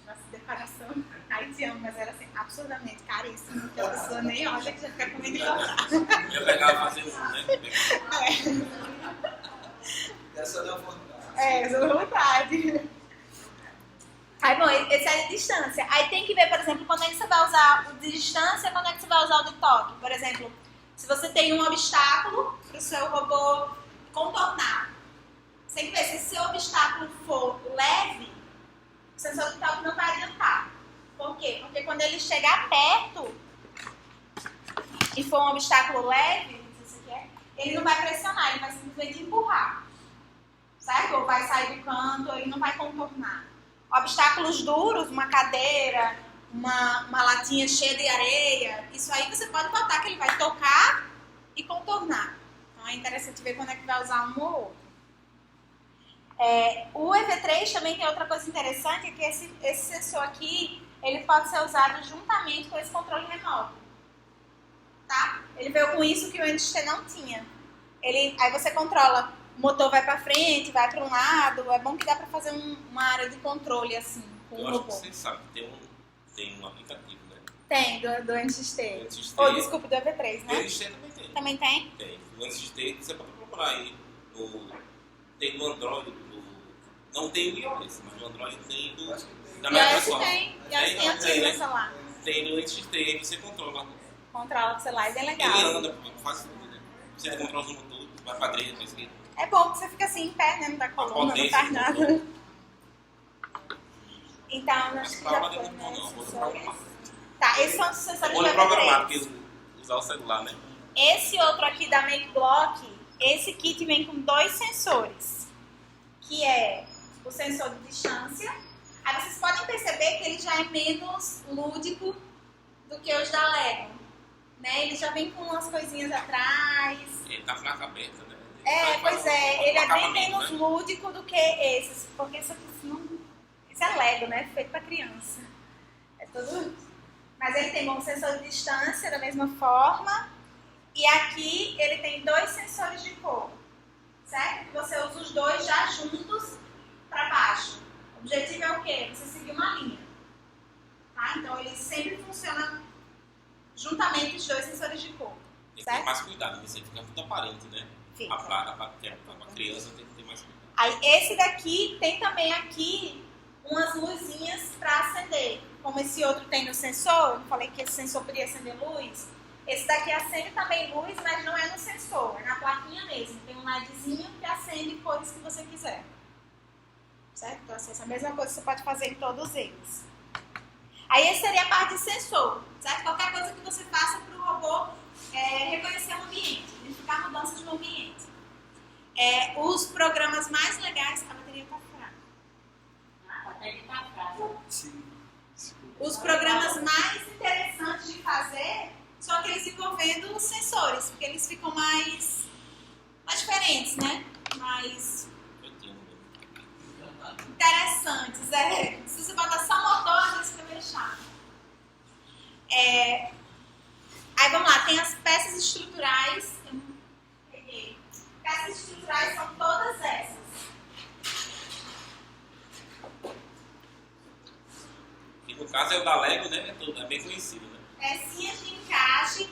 Nossa, decoração. Aí te amo, mas era assim, absurdamente caríssimo. Que a pessoa nem olha que já fica comendo igual. Eu pegava fazer um, né? Essa dá vontade. Essa é vontade. Aí, bom, esse é de distância. Aí tem que ver, por exemplo, quando é que você vai usar o de distância e quando é que você vai usar o de toque. Por exemplo, se você tem um obstáculo para o seu robô contornar, você tem que ver se esse obstáculo for leve, o sensor de toque não vai adiantar. Por quê? Porque quando ele chegar perto e for um obstáculo leve, não sei se você quer, ele não vai pressionar, ele vai simplesmente empurrar. Certo? Ou vai sair do canto, ele não vai contornar. Obstáculos duros, uma cadeira, uma latinha cheia de areia, isso aí você pode botar que ele vai tocar e contornar. Então é interessante ver quando é que vai usar um ou outro. O EV3 também tem outra coisa interessante, é que esse sensor aqui, ele pode ser usado juntamente com esse controle remoto. Tá? Ele veio com isso que o NXT não tinha. Aí você controla, o motor vai para frente, vai para um lado, é bom que dá para fazer uma área de controle assim, com Eu o acho que robô. vocês sabem que tem um aplicativo, né? Tem, do NXT. O NXT. Ou, desculpa, do EV3, O né? NXT também tem. Também tem? Tem. O NXT você pode procurar aí. Tem no Android, não tem o iOS, mas no Android tem Eu acho que tem. da E aí Microsoft. tem, e aí tem aqui no celular. Tem no NXT, aí você controla. Controla o celular, é bem legal. Ele anda, faz tudo, né? Você controla o motor, vai pra direita, pra esquerda. É bom que você fica assim em pé, né? Não dá coluna, não potência faz do nada. motor. Então, Mas acho que pra já aula foi, não é né? muito bom, não. Vou Esses programar. sensores. esses são os sensores Olho de programado, Web3. que usar o celular, né? Esse outro aqui da MakeBlock, esse kit vem com 2 sensores, que é o sensor de distância. Aí vocês podem perceber que ele já é menos lúdico do que os da Lego, né? Ele já vem com umas coisinhas atrás. Ele tá placa aberta, né? Pois é, ele é bem acabamento, menos né? lúdico do que esses, porque isso é Lego, né? Feito pra criança. É tudo. Mas ele tem um sensor de distância da mesma forma. E aqui ele tem 2 sensores de cor, certo? Que você usa os 2 já juntos para baixo. O objetivo é o quê? Você seguir uma linha. Tá? Então ele sempre funciona juntamente os 2 sensores de cor. Tem que ter Certo? mais cuidado, você fica muito aparente, né? Fica. A placa para criança tem que ter mais cuidado. Aí esse daqui tem também aqui umas luzinhas para acender. Como esse outro tem no sensor, eu falei que esse sensor podia acender luz. Esse daqui acende também luz, mas não é no sensor, é na plaquinha mesmo. Tem um LEDzinho que acende cores que você quiser. Certo? Então, assim, essa mesma coisa você pode fazer em todos eles. Aí essa seria a parte de sensor, certo? Qualquer coisa que você faça para o robô reconhecer o ambiente, identificar mudanças no ambiente. Os programas mais legais, a bateria está fraca. Até que tá fraco. Sim. Os programas mais interessantes de fazer são aqueles envolvendo os sensores, porque eles ficam mais diferentes, né? Mais Eu tenho interessantes. Se você botar só motor, às vezes fica meio chato. Aí vamos lá, tem as peças estruturais. Eu não peguei. Peças estruturais são todas essas. E no caso é o da Lego, né? É bem conhecido, né? Pecinhas de encaixe.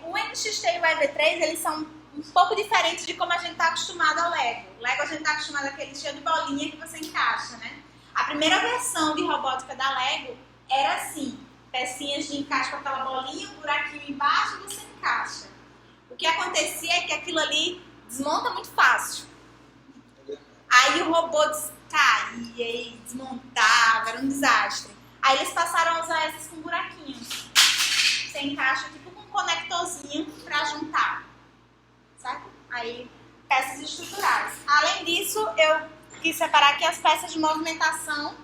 O NXT e o EV3, eles são um pouco diferentes de como a gente está acostumado ao Lego. O Lego a gente está acostumado àquele cheio de bolinha que você encaixa, né? A primeira versão de robótica da Lego era assim, pecinhas de encaixe com aquela bolinha, um buraquinho embaixo e você encaixa. O que acontecia é que aquilo ali desmonta muito fácil. Aí o robô caía e desmontava, era um desastre. Aí eles passaram a usar essas com buraquinhos. Você encaixa tipo com um conectorzinho para juntar, certo? Aí, peças estruturais. Além disso, eu quis separar aqui as peças de movimentação,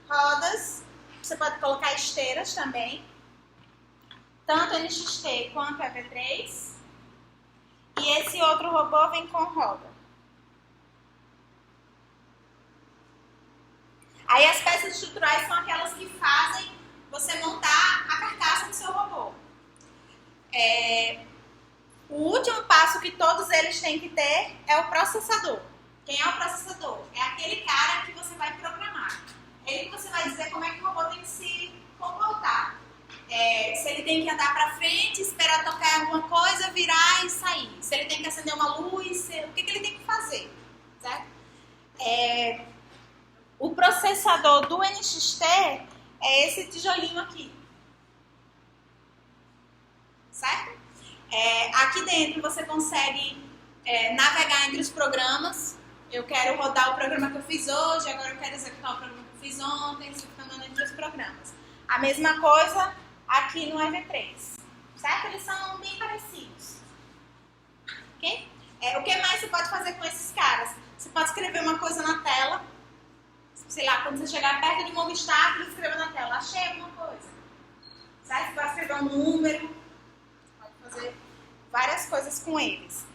rodas, você pode colocar esteiras também, tanto NXT quanto EV3. E esse outro robô vem com roda. Aí as peças estruturais são aquelas que fazem você montar a carcaça do seu robô. O último passo que todos eles têm que ter é o processador. Quem é o processador? É aquele cara que você vai programar. Ele que você vai dizer como é que o robô tem que se comportar. Se ele tem que andar para frente, esperar tocar alguma coisa, virar e sair. Se ele tem que acender uma luz, o que ele tem que fazer, certo? O processador do NXT é esse tijolinho aqui, certo? Aqui dentro você consegue navegar entre os programas. Eu quero rodar o programa que eu fiz hoje, agora eu quero executar o programa que eu fiz ontem, você fica andando entre os programas. A mesma coisa aqui no EV3, certo? Eles são bem parecidos. Ok? O que mais você pode fazer com esses caras? Você pode escrever uma coisa na tela. Sei lá, quando você chegar perto de um obstáculo, escreva na tela, achei alguma coisa. Certo? Você pode escrever um número, pode fazer várias coisas com eles.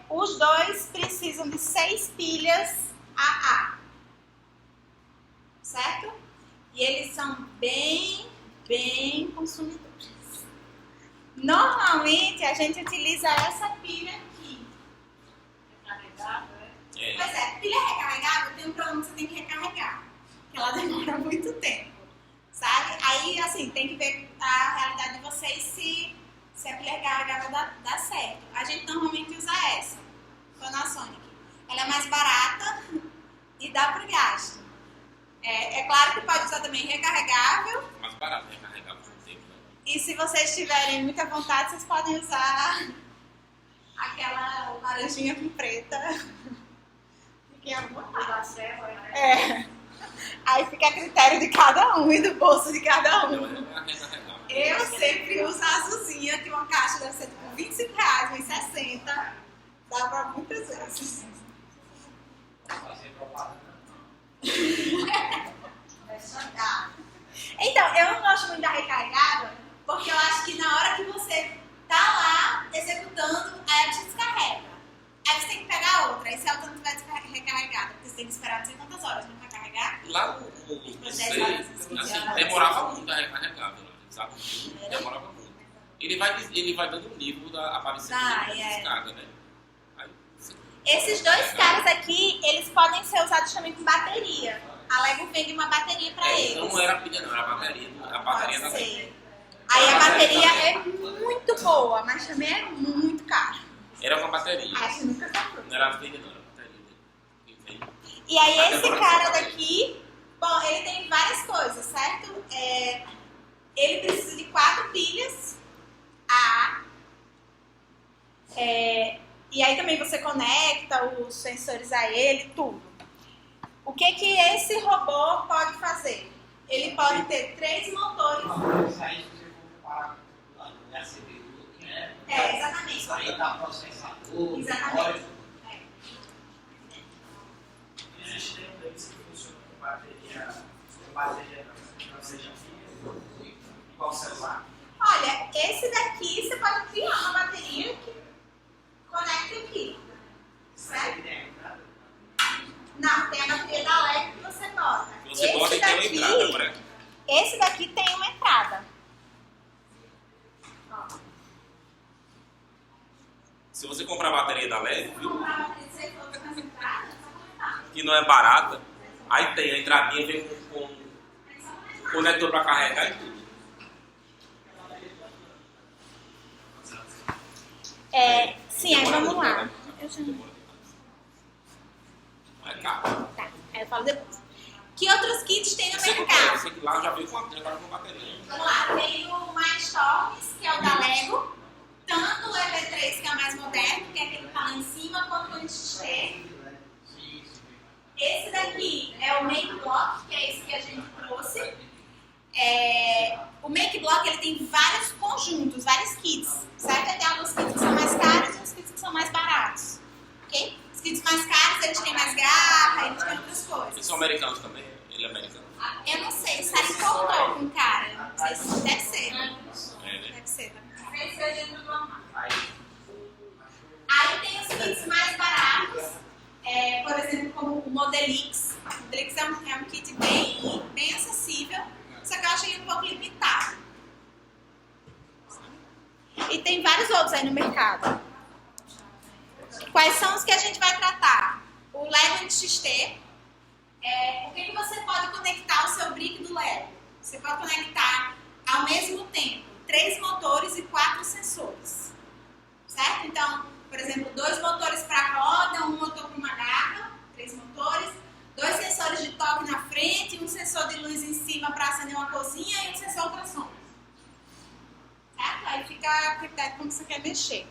Os dois precisam de 6 pilhas AA. Certo? E eles são bem consumidores. Normalmente a gente utiliza essa pilha aqui. Pois é, pilha recarregável tem um problema que você tem que recarregar, que ela demora muito tempo, sabe? Aí, assim, tem que ver a realidade de vocês se a pilha recarregável dá certo. A gente normalmente usa essa, Panasonic. Ela é mais barata e dá pro gasto. É claro que pode usar também recarregável. Mais barato recarregável por tempo, né? E se vocês tiverem muita vontade, vocês podem usar aquela laranjinha com preta. Fiquem à vontade. Aí fica a critério de cada um e do bolso de cada um. deve ser tipo R$25, R$60. Dá pra muitas vezes. Fazer propaganda. Tá. Então, eu não gosto muito da recarregada, porque eu acho que na hora que você tá lá executando, aí ela te descarrega. Aí você tem que pegar outra. Aí se a outra não tiver recarregada, porque você tem que esperar não sei quantas horas não vai carregar. Lá no C, assim, demorava muito a recarregar, sabe? Demorava muito. Ele vai dando um nível da aparecendo da descarga, né? Aí, Esses dois caras aqui, eles podem ser usados também com bateria. A Lego vende uma bateria pra eles. Não era pilha, não, era a bateria. A bateria Pode da ser. Aí a bateria é muito boa, mas também é muito cara. Era uma bateria. Acho que nunca comprou. Não era a pilha, não, era a bateria. E aí esse cara daqui, bom, ele tem várias coisas, certo? Ele precisa de 4 pilhas AA. E aí também você conecta os sensores a ele, tudo. O que esse robô pode fazer? Ele pode ter 3 motores. Isso aí, se você for comparar com a CPU, né? Exatamente. Isso aí dá processador, Exatamente. Existe nenhum deles que funciona com bateria não seja fia, igual celular. Olha, esse daqui você pode criar uma bateria que conecta aqui. Certo? Não, tem a bateria da Lego que você bota. Você bota e tem uma entrada, por exemplo. Esse daqui tem uma entrada. Ó. Se você comprar a bateria da Lego, Se comprar a bateria, você coloca nas entradas, é só conectar. que não é barata, aí tem a entradinha, vem com conector para carregar e tudo. Sim, aí vamos lá. É caro. Tá, aí eu falo depois. Que outros kits tem no Você mercado? que lá já veio com a bateria. Vamos lá, tem o Mindstorms, que é o da Lego. Tanto o EV3, que é o mais moderno, que é aquele que tá lá em cima, quanto o NXT. Esse daqui é o Make Block, que é esse que a gente trouxe. O Make Block ele tem vários conjuntos, vários kits, certo? Tem alguns kits que são mais caros e uns kits que são mais baratos, ok? Os kits mais caros, eles têm mais garra, eles têm outras coisas. Eles são americanos também? Ele é americano? Eu não sei, se ele importou com o cara, não sei se deve ser. Né? Deve ser, tá? Aí Aí tem os kits mais baratos, por exemplo, como o Modelix. O Modelix é um kit bem acessível, só que eu achei um pouco limitado. E tem vários outros aí no mercado. Quais são os que a gente vai tratar? O Lego NXT. O que você pode conectar ao seu brick do Lego? Você pode conectar ao mesmo tempo 3 motores e 4 sensores. Certo? Então, por exemplo, 2 motores para a roda, 1 motor para uma garra, 3 motores, 2 sensores de toque na frente, 1 sensor de luz em cima para acender uma cozinha e 1 sensor ultrassom. Certo? Aí fica a critério como você quer mexer.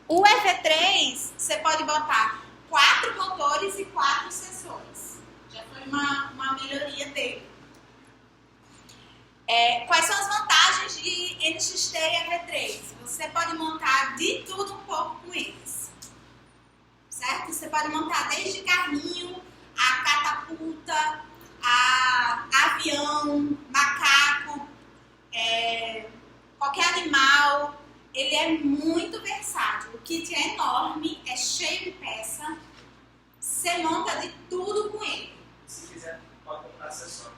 O EV3, você pode botar 4 motores e 4 sensores. Já foi uma melhoria dele. Quais são as vantagens de NXT e EV3? Você pode montar de tudo um pouco com eles. Certo? Você pode montar desde carrinho, a catapulta, a avião, macaco, qualquer animal. Ele é muito versátil. O kit é enorme, é cheio de peça. Você monta de tudo com ele. Se quiser, pode comprar acessório.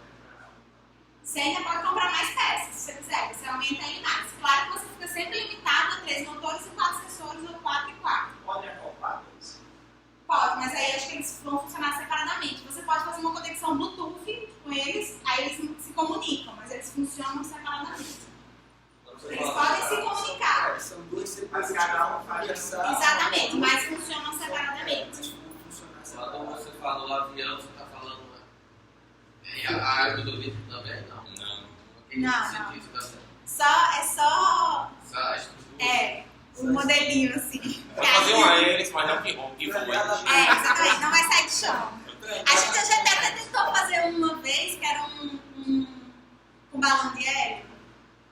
Você ainda pode comprar mais peças, se você quiser. Você aumenta ele mais. Claro que você fica sempre limitado a 3 motores e 4 sensores, ou 4 e 4. Pode acoplar isso. Pode, mas aí acho que eles vão funcionar separadamente. Você pode fazer uma conexão Bluetooth com eles, aí eles se comunicam, mas eles funcionam separadamente. Eles podem se comunicar. São 2 CPUs Mas cada um faz Exatamente, mas funcionam separadamente. Quando você falou avião, você está falando a água do vidro também? Não. É só Só a estrutura. um modelinho assim. Pode fazer uma hélice, mas não que foi. Exatamente, não vai sair do chão. A gente já até tentou fazer uma vez, que era um balão de hélio.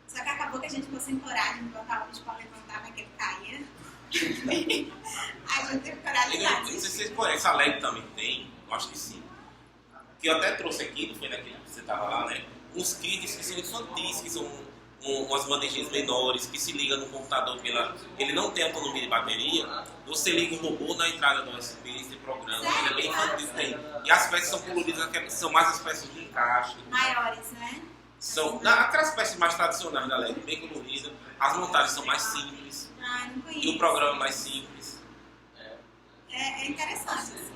Só que acabou que a gente ficou sem coragem de botar o bicho pra levantar, né? A gente teve coragem Não de sei se vocês conhecem, a Lego também tem, eu acho que sim. Que eu até trouxe aqui, não foi naquele que você estava lá, né? Uns kits que são infantis, que são umas bandejinhas menores, que se ligam no computador ele não tem autonomia de bateria, você liga o robô na entrada do USB, esse programa, ele é bem infantil, tem. E as peças são coloridas, são mais as peças de encaixe. maiores, né? São aquelas peças mais tradicionais da Lego, bem coloridas, as montagens são mais simples, Ah, não e conheço. o programa mais simples. É interessante. Assim.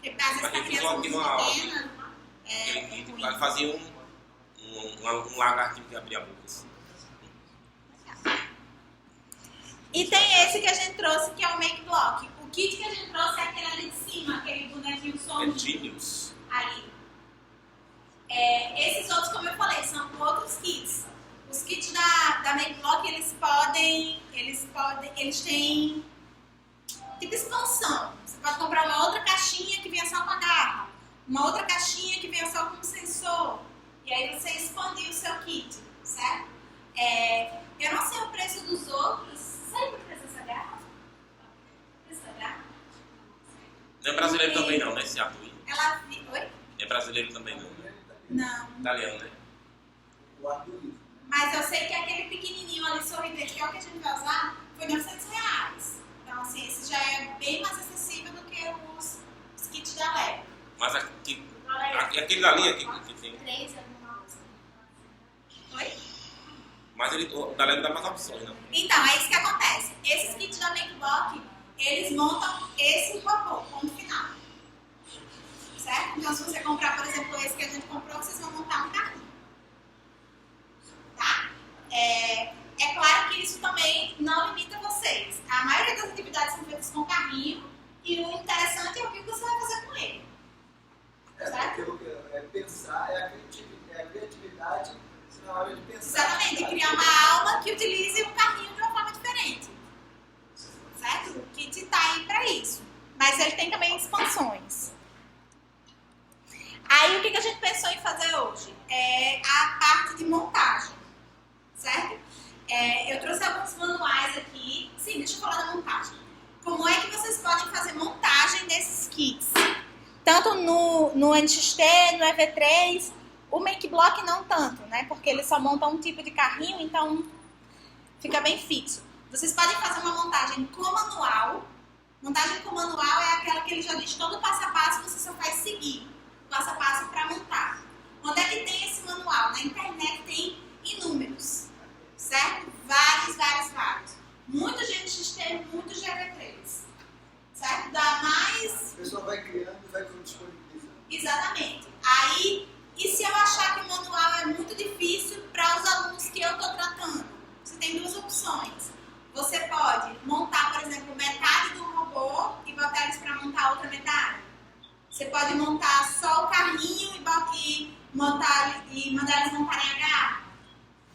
Porque às vezes Mas pra eu fiz criança aqui muito uma aula. pequena, é Ele ruim. fazia um lagartinho que abria a boca assim. E tem esse que a gente trouxe, que é o Make Block. O kit que a gente trouxe é aquele ali de cima, aquele bonequinho É sombrio Genius. ali. Esses outros, como eu falei, são outros kits. Os kits da Make Block, eles têm tipo expansão. Você pode comprar uma outra caixinha que venha só com a garra, uma outra caixinha que venha só com um sensor, e aí você expandir o seu kit, certo? Eu não sei o preço dos outros. Sabe o preço dessa garra? Essa garra? Não é brasileiro também não, né? Esse Arduino. Oi? É brasileiro também não, né? Não. Italiano, né? O Arduino. Mas eu sei que aquele pequenininho ali, sorridente, que é o que a gente vai usar, foi R$900. Então, assim, esse já é bem mais acessível do que os kits da Lego. Mas aquele dali que tem. 3 alguma coisa. Oi? Mas o da Lego dá mais opções, não? Então, é isso que acontece. Esses kits da MakeBlock, eles montam esse robô, ponto final. Certo? Então, se você comprar, por exemplo, esse que a gente comprou, vocês vão montar um carrinho. Tá? É claro que isso também não limita vocês. A maioria das atividades são feitas com carrinho e o interessante é o que você vai fazer com ele. Pensar, é a criatividade na hora de pensar. Exatamente, criar uma aula que utilize o carrinho de uma forma diferente. Certo? O kit está aí para isso. Mas ele tem também expansões. Aí o que a gente pensou em fazer hoje? É a parte de montagem. Certo? Eu trouxe alguns manuais aqui. Sim, deixa eu falar da montagem. Como é que vocês podem fazer montagem desses kits? Tanto no NXT, no EV3, o MakeBlock não tanto, né? Porque ele só monta um tipo de carrinho, então fica bem fixo. Vocês podem fazer uma montagem com manual. Montagem com manual é aquela que ele já diz todo passo a passo, você só faz seguir o passo a passo para montar. Onde é que tem esse manual? Na internet tem inúmeros, certo? Vários. Muitos de NXT, muitos de EV3. Certo? Dá mais... A pessoa vai criando e vai disponibilizando. Exatamente. Aí, e se eu achar que o manual é muito difícil para os alunos que eu estou tratando? Você tem duas opções. Você pode montar, por exemplo, metade do robô e botar eles para montar a outra metade. Você pode montar só o carrinho e mandar eles montarem a garra.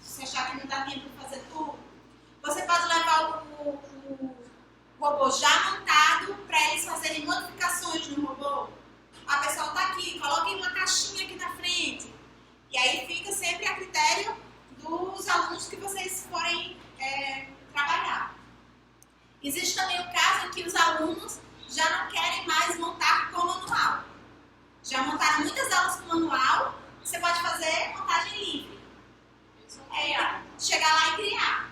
Se você achar que não dá tempo para fazer tudo. Você pode levar o robô já montado para eles fazerem modificações no robô. A pessoa está aqui, coloquem uma caixinha aqui na frente. E aí fica sempre a critério dos alunos que vocês forem trabalhar. Existe também o caso em que os alunos já não querem mais montar com manual. Já montaram muitas aulas com manual, você pode fazer montagem livre. Chegar lá e criar.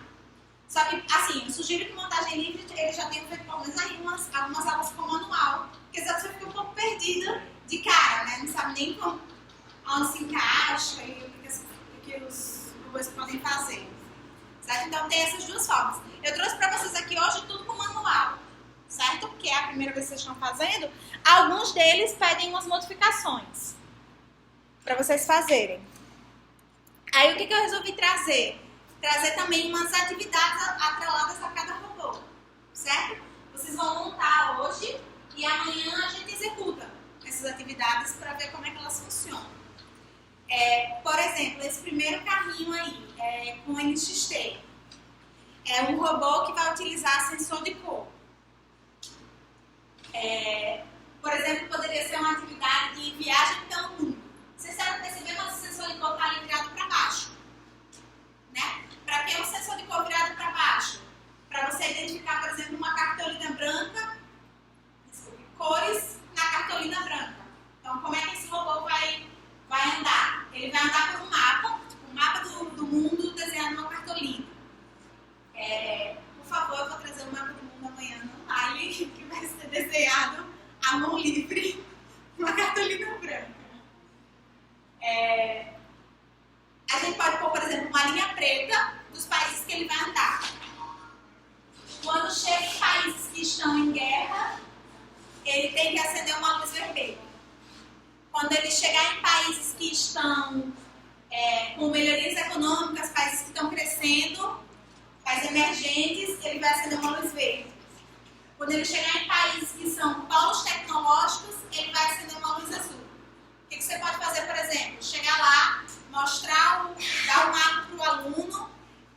Só que, assim, eu sugiro que montagem livre ele já tenha feito pelo menos aí algumas aulas com manual, porque senão você fica um pouco perdida de cara, né? Não sabe nem onde se encaixa e o que os robôs podem fazer. Certo? Então tem essas duas formas. Eu trouxe para vocês aqui hoje tudo com manual, certo? Porque é a primeira vez que vocês estão fazendo. Alguns deles pedem umas modificações para vocês fazerem. Aí o que eu resolvi trazer? Trazer também umas atividades atreladas a cada robô, certo? Vocês vão montar hoje e amanhã a gente executa essas atividades para ver como é que elas funcionam. Por exemplo, esse primeiro carrinho aí, com NXT, é um robô que vai utilizar sensor de cor. Por exemplo, poderia ser uma atividade de viagem pelo mundo. Vocês devem perceber quando o sensor de cor está ali virado para baixo, né? Para que um sensor de cor virado para baixo? Para você identificar, por exemplo, estão com melhorias econômicas, países que estão crescendo, países emergentes, ele vai acender uma luz verde. Quando ele chegar em países que são polos tecnológicos, ele vai acender uma luz azul. O que você pode fazer, por exemplo? Chegar lá, dar o mapa para o aluno,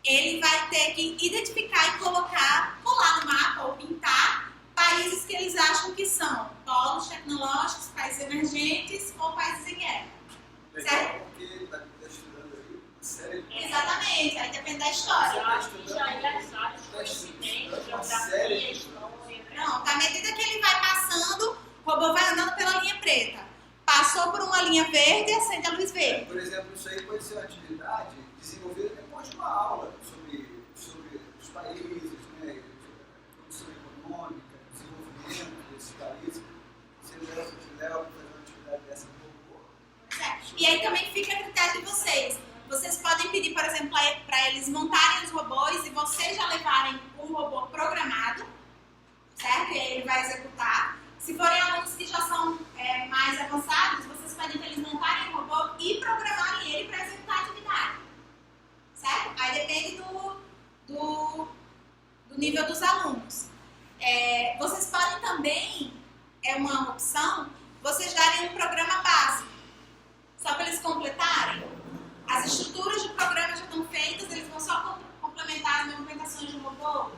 ele vai ter que identificar e colar no mapa ou pintar países que eles acham que são polos tecnológicos, países emergentes ou países em guerra. Certo? Porque ele está estudando aí uma série de... Exatamente, aí depende da história. Eu acho que já é as áreas de conhecimento, geografia, história. Pronto, à medida que ele vai passando, o robô vai andando pela linha preta. Passou por uma linha verde e acende a luz verde. Por exemplo, isso aí pode ser uma atividade desenvolvida depois de uma aula sobre os países, né? Produção econômica, desenvolvimento desses países. Você leva para fazer uma atividade dessa com o robô. E aí também fica a critério de vocês. Vocês podem pedir, por exemplo, para eles montarem os robôs e vocês já levarem o robô programado, certo? E aí ele vai executar. Se forem alunos que já são mais avançados, vocês pedem para eles montarem o robô e programarem ele para executar a atividade. Certo? Aí depende do nível dos alunos. Vocês podem também, é uma opção, vocês darem um programa básico. Só para eles completarem. As estruturas do programa já estão feitas, eles vão só complementar as movimentações do robô.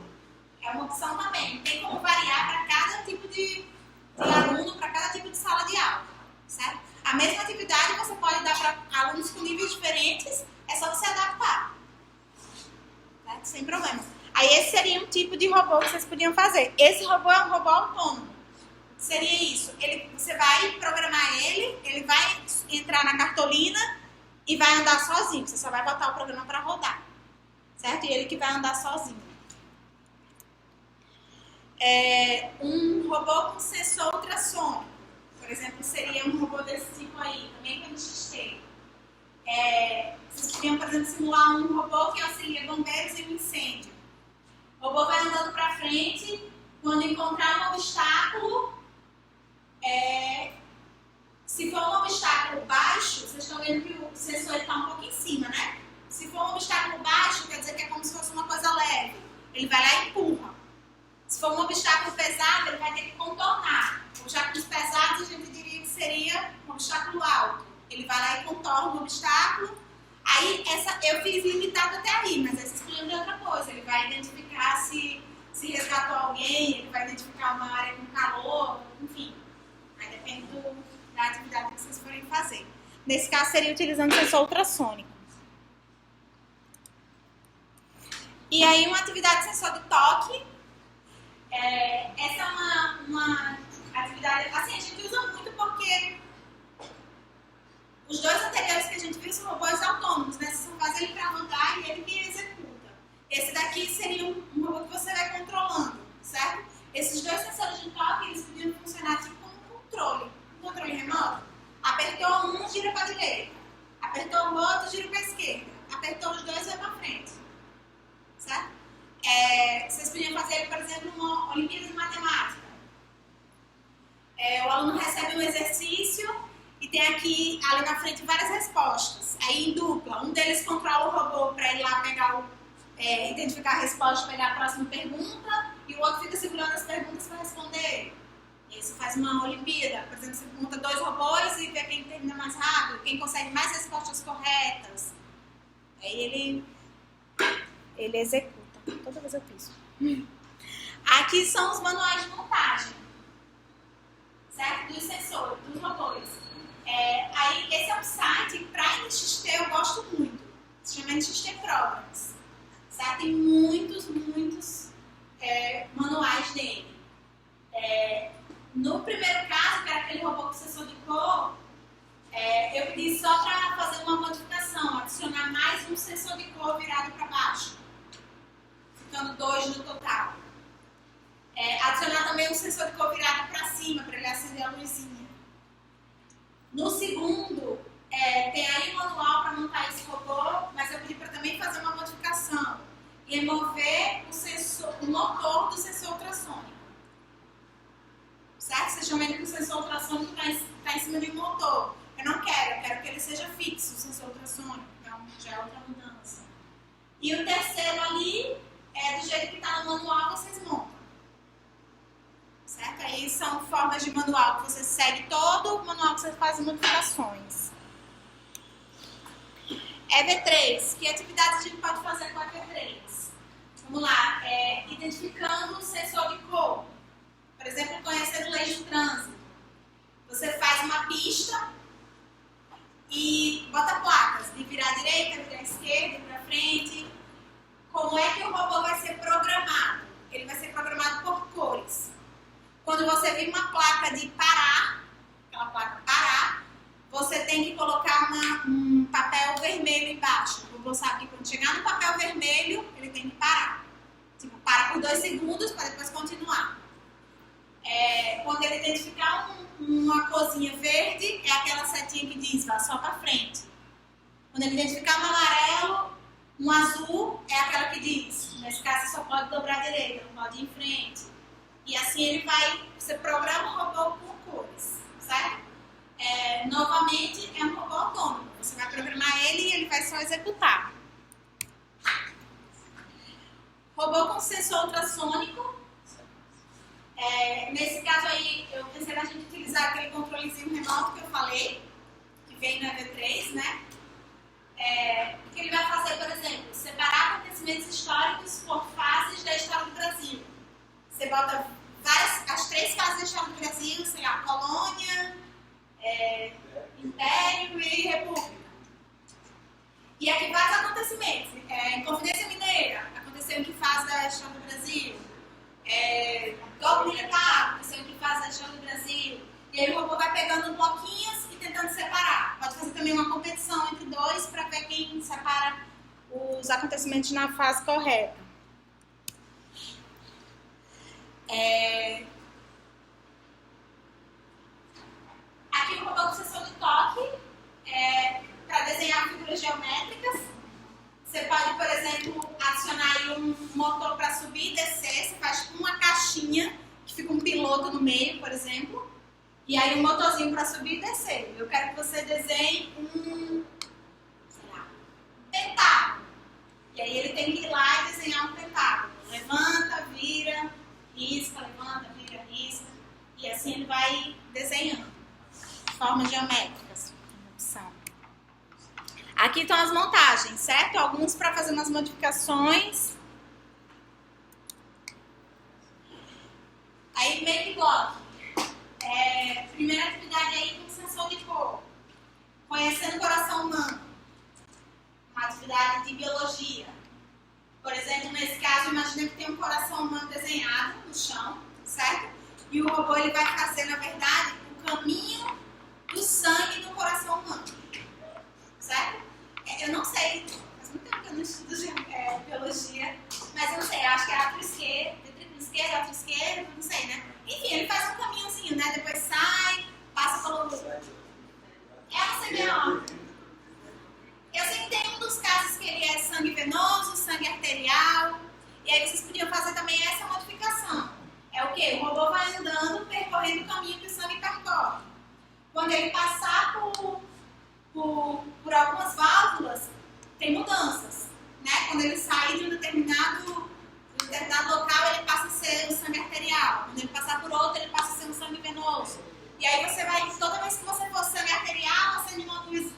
É uma opção também. Tem como variar para cada tipo de aluno, para cada tipo de sala de aula. Certo? A mesma atividade você pode dar para alunos com níveis diferentes, é só você adaptar. Certo? Sem problema. Aí esse seria um tipo de robô que vocês podiam fazer. Esse robô é um robô autônomo. Seria isso. Você vai programar ele vai entrar na cartolina e vai andar sozinho. Você só vai botar o programa para rodar. Certo? E ele que vai andar sozinho. Um robô com sensor ultrassônico, por exemplo, seria um robô desse tipo aí, também com NXT. Vocês podiam, por exemplo, simular um robô que auxilia bombeiros em um incêndio. O robô vai andando para frente, quando encontrar um obstáculo, se for um obstáculo baixo, vocês estão vendo que o sensor está um pouco em cima, né? Se for um obstáculo baixo, quer dizer que é como se fosse uma coisa leve. Ele vai lá e empurra. Se for um obstáculo pesado, ele vai ter que contornar. Obstáculos pesados, a gente diria que seria um obstáculo alto. Ele vai lá e contorna o obstáculo. Aí, eu fiz limitado até aí, mas aí vocês podem ver outra coisa. Ele vai identificar se resgatou alguém, ele vai identificar uma área com calor, enfim. Aí depende da atividade que vocês forem fazer. Nesse caso, seria utilizando sensor ultrassônico. E aí, uma atividade de sensor de toque. Essa é uma atividade, assim, a gente usa muito porque os dois anteriores que a gente viu são robôs autônomos, né? Você só faz ele para mandar e ele que executa. Esse daqui seria um robô que você vai controlando, certo? Esses dois sensores de toque, eles podiam funcionar tipo como um controle remoto. Apertou um, gira para a direita. Apertou o outro, gira para a esquerda. Apertou os dois, vai para frente. Certo? Vocês podiam fazer, por exemplo, uma Olimpíada de Matemática. O aluno recebe um exercício e tem aqui, ali na frente, várias respostas. Aí, em dupla, um deles controla o robô para ir lá pegar identificar a resposta, pegar a próxima pergunta, e o outro fica segurando as perguntas para responder. E aí você faz uma Olimpíada. Por exemplo, você monta 2 robôs e vê quem termina mais rápido, quem consegue mais respostas corretas. Aí ele executa. Toda vez eu fiz. Aqui são os manuais de montagem, certo? Dos sensores, dos robôs. Aí, esse é um site para NXT, eu gosto muito. Se chama NXT Programs. Certo? Tem muitos manuais dele. No primeiro caso, que era aquele robô com sensor de cor, eu pedi só para fazer uma modificação, adicionar mais um sensor de cor virado para baixo. Ficando 2 no total. Adicionar também um sensor de cor virado para cima, para ele acender a luzinha. No segundo, tem aí um manual para montar esse robô, mas eu pedi para também fazer uma modificação e remover o motor do sensor ultrassônico. Certo? Vocês estão vendo que o sensor ultrassônico está em cima de um motor. Eu não quero, eu quero que ele seja fixo. segue todo o manual que você faz as modificações. EV3, que atividades a gente pode fazer com a EV3? Vamos lá, identificando o sensor de cor. Por exemplo, conhecendo leis de trânsito. Você faz uma pista e bota placas de virar à direita, virar à esquerda, para frente. Como é que o robô vai ser programado? Ele vai ser programado por cores. Quando você vir uma placa de parar, aquela placa parar, você tem que colocar um papel vermelho embaixo. O robô sabe que quando chegar no papel vermelho, ele tem que parar. Tipo, para por 2 segundos para depois continuar. Quando ele identificar uma corzinha verde, é aquela setinha que diz, vá só para frente. Quando ele identificar um amarelo, um azul, é aquela que diz, nesse caso você só pode dobrar à direita, não pode ir em frente. E assim você programa o robô com cores, certo? Novamente, é um robô autônomo. Você vai programar ele e ele vai só executar. Robô com sensor ultrassônico. Nesse caso aí, eu pensei na gente utilizar aquele controlezinho remoto que eu falei, que vem na EV3, né? O que ele vai fazer, por exemplo, separar acontecimentos históricos por fases da história do Brasil. Você bota as 3 fases da história do Brasil, sei lá, colônia, império e república. E aqui vários acontecimentos. Inconfidência Mineira, aconteceu em que fase da história do Brasil? Golpe militar, aconteceu em que fase da história do Brasil? E aí o robô vai pegando bloquinhos e tentando separar. Pode fazer também uma competição entre 2 para ver quem separa os acontecimentos na fase correta. Aqui o robô com sensor de toque para desenhar figuras geométricas. Você pode, por exemplo, adicionar aí um motor para subir e descer. Você faz uma caixinha que fica um piloto no meio, por exemplo. E aí um motorzinho para subir e descer. Eu quero que você desenhe um pentágono. E aí ele tem que ir lá e desenhar um pentágono. Levanta, vira, risca, levanta, vira, risca. E assim ele vai desenhando. Formas geométricas. Opção. Aqui estão as montagens, certo? Alguns para fazer umas modificações. Aí, make block. Primeira atividade aí com sensor de cor. Conhecendo o coração humano. Uma atividade de biologia. Por exemplo, nesse caso, imagina que tem um coração humano desenhado no chão, certo? E o robô ele vai fazer, na verdade, o caminho do sangue do coração humano. Certo? Eu não sei, faz muito tempo que eu não estudo biologia, mas eu não sei, eu acho que é ato esquerdo, não sei, né? Enfim, ele faz um caminhozinho, né? Depois sai, passa pelo... não sei bem a ordem. Eu sei que tem um dos casos que ele é sangue venoso, sangue arterial, e aí vocês podiam fazer também essa modificação. É o quê? O robô vai andando, percorrendo o caminho que o sangue percorre. Quando ele passar por algumas válvulas, tem mudanças, né? Quando ele sair de um determinado local, ele passa a ser o sangue arterial. Quando ele passar por outro, ele passa a ser um sangue venoso. E aí você vai, toda vez que você for sangue arterial, acende uma luz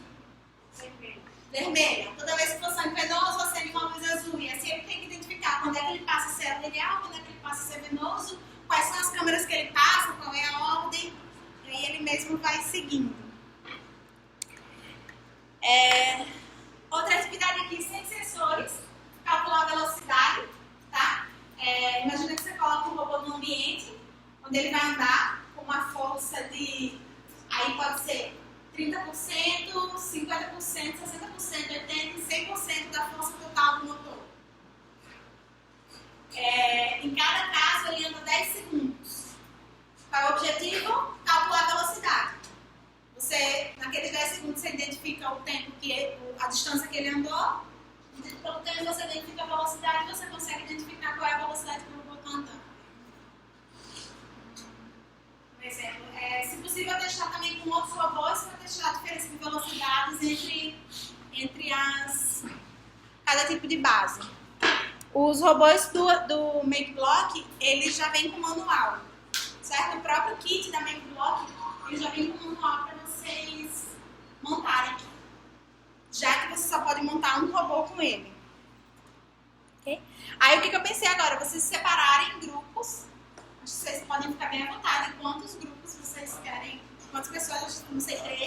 vermelha. Toda vez que for sangue venoso, acende uma luz azul. E assim ele tem que identificar quando é que ele passa a ser arterial, quando é que ele passa a ser venoso, quais são as câmeras que ele passa, qual é a ordem. E aí ele mesmo vai seguindo. Outra atividade aqui, sem sensores, calcular a velocidade, tá? Imagina que você coloca um robô num ambiente onde ele vai andar com uma força de, aí pode ser 30%, 50%, 60%, 80%, 100% da força total do motor. Em cada caso ele anda 10 segundos. Qual é o objetivo? Calcular a velocidade. Você, naqueles 10 segundos, você identifica o tempo, a distância que ele andou. Pelo tempo você identifica a velocidade e você consegue identificar qual é a velocidade que o robô está andando. Por exemplo, se possível testar também com outros robôs para testar a diferença de velocidades entre cada tipo de base. Os robôs do MakeBlock, eles já vêm com manual, certo? O próprio kit da MakeBlock, ele criar um robô com ele. Ok? Aí o que eu pensei agora? Vocês se separarem em grupos. Acho que vocês podem ficar bem à vontade. Quantos grupos vocês querem? Quantas pessoas? Não sei, 3,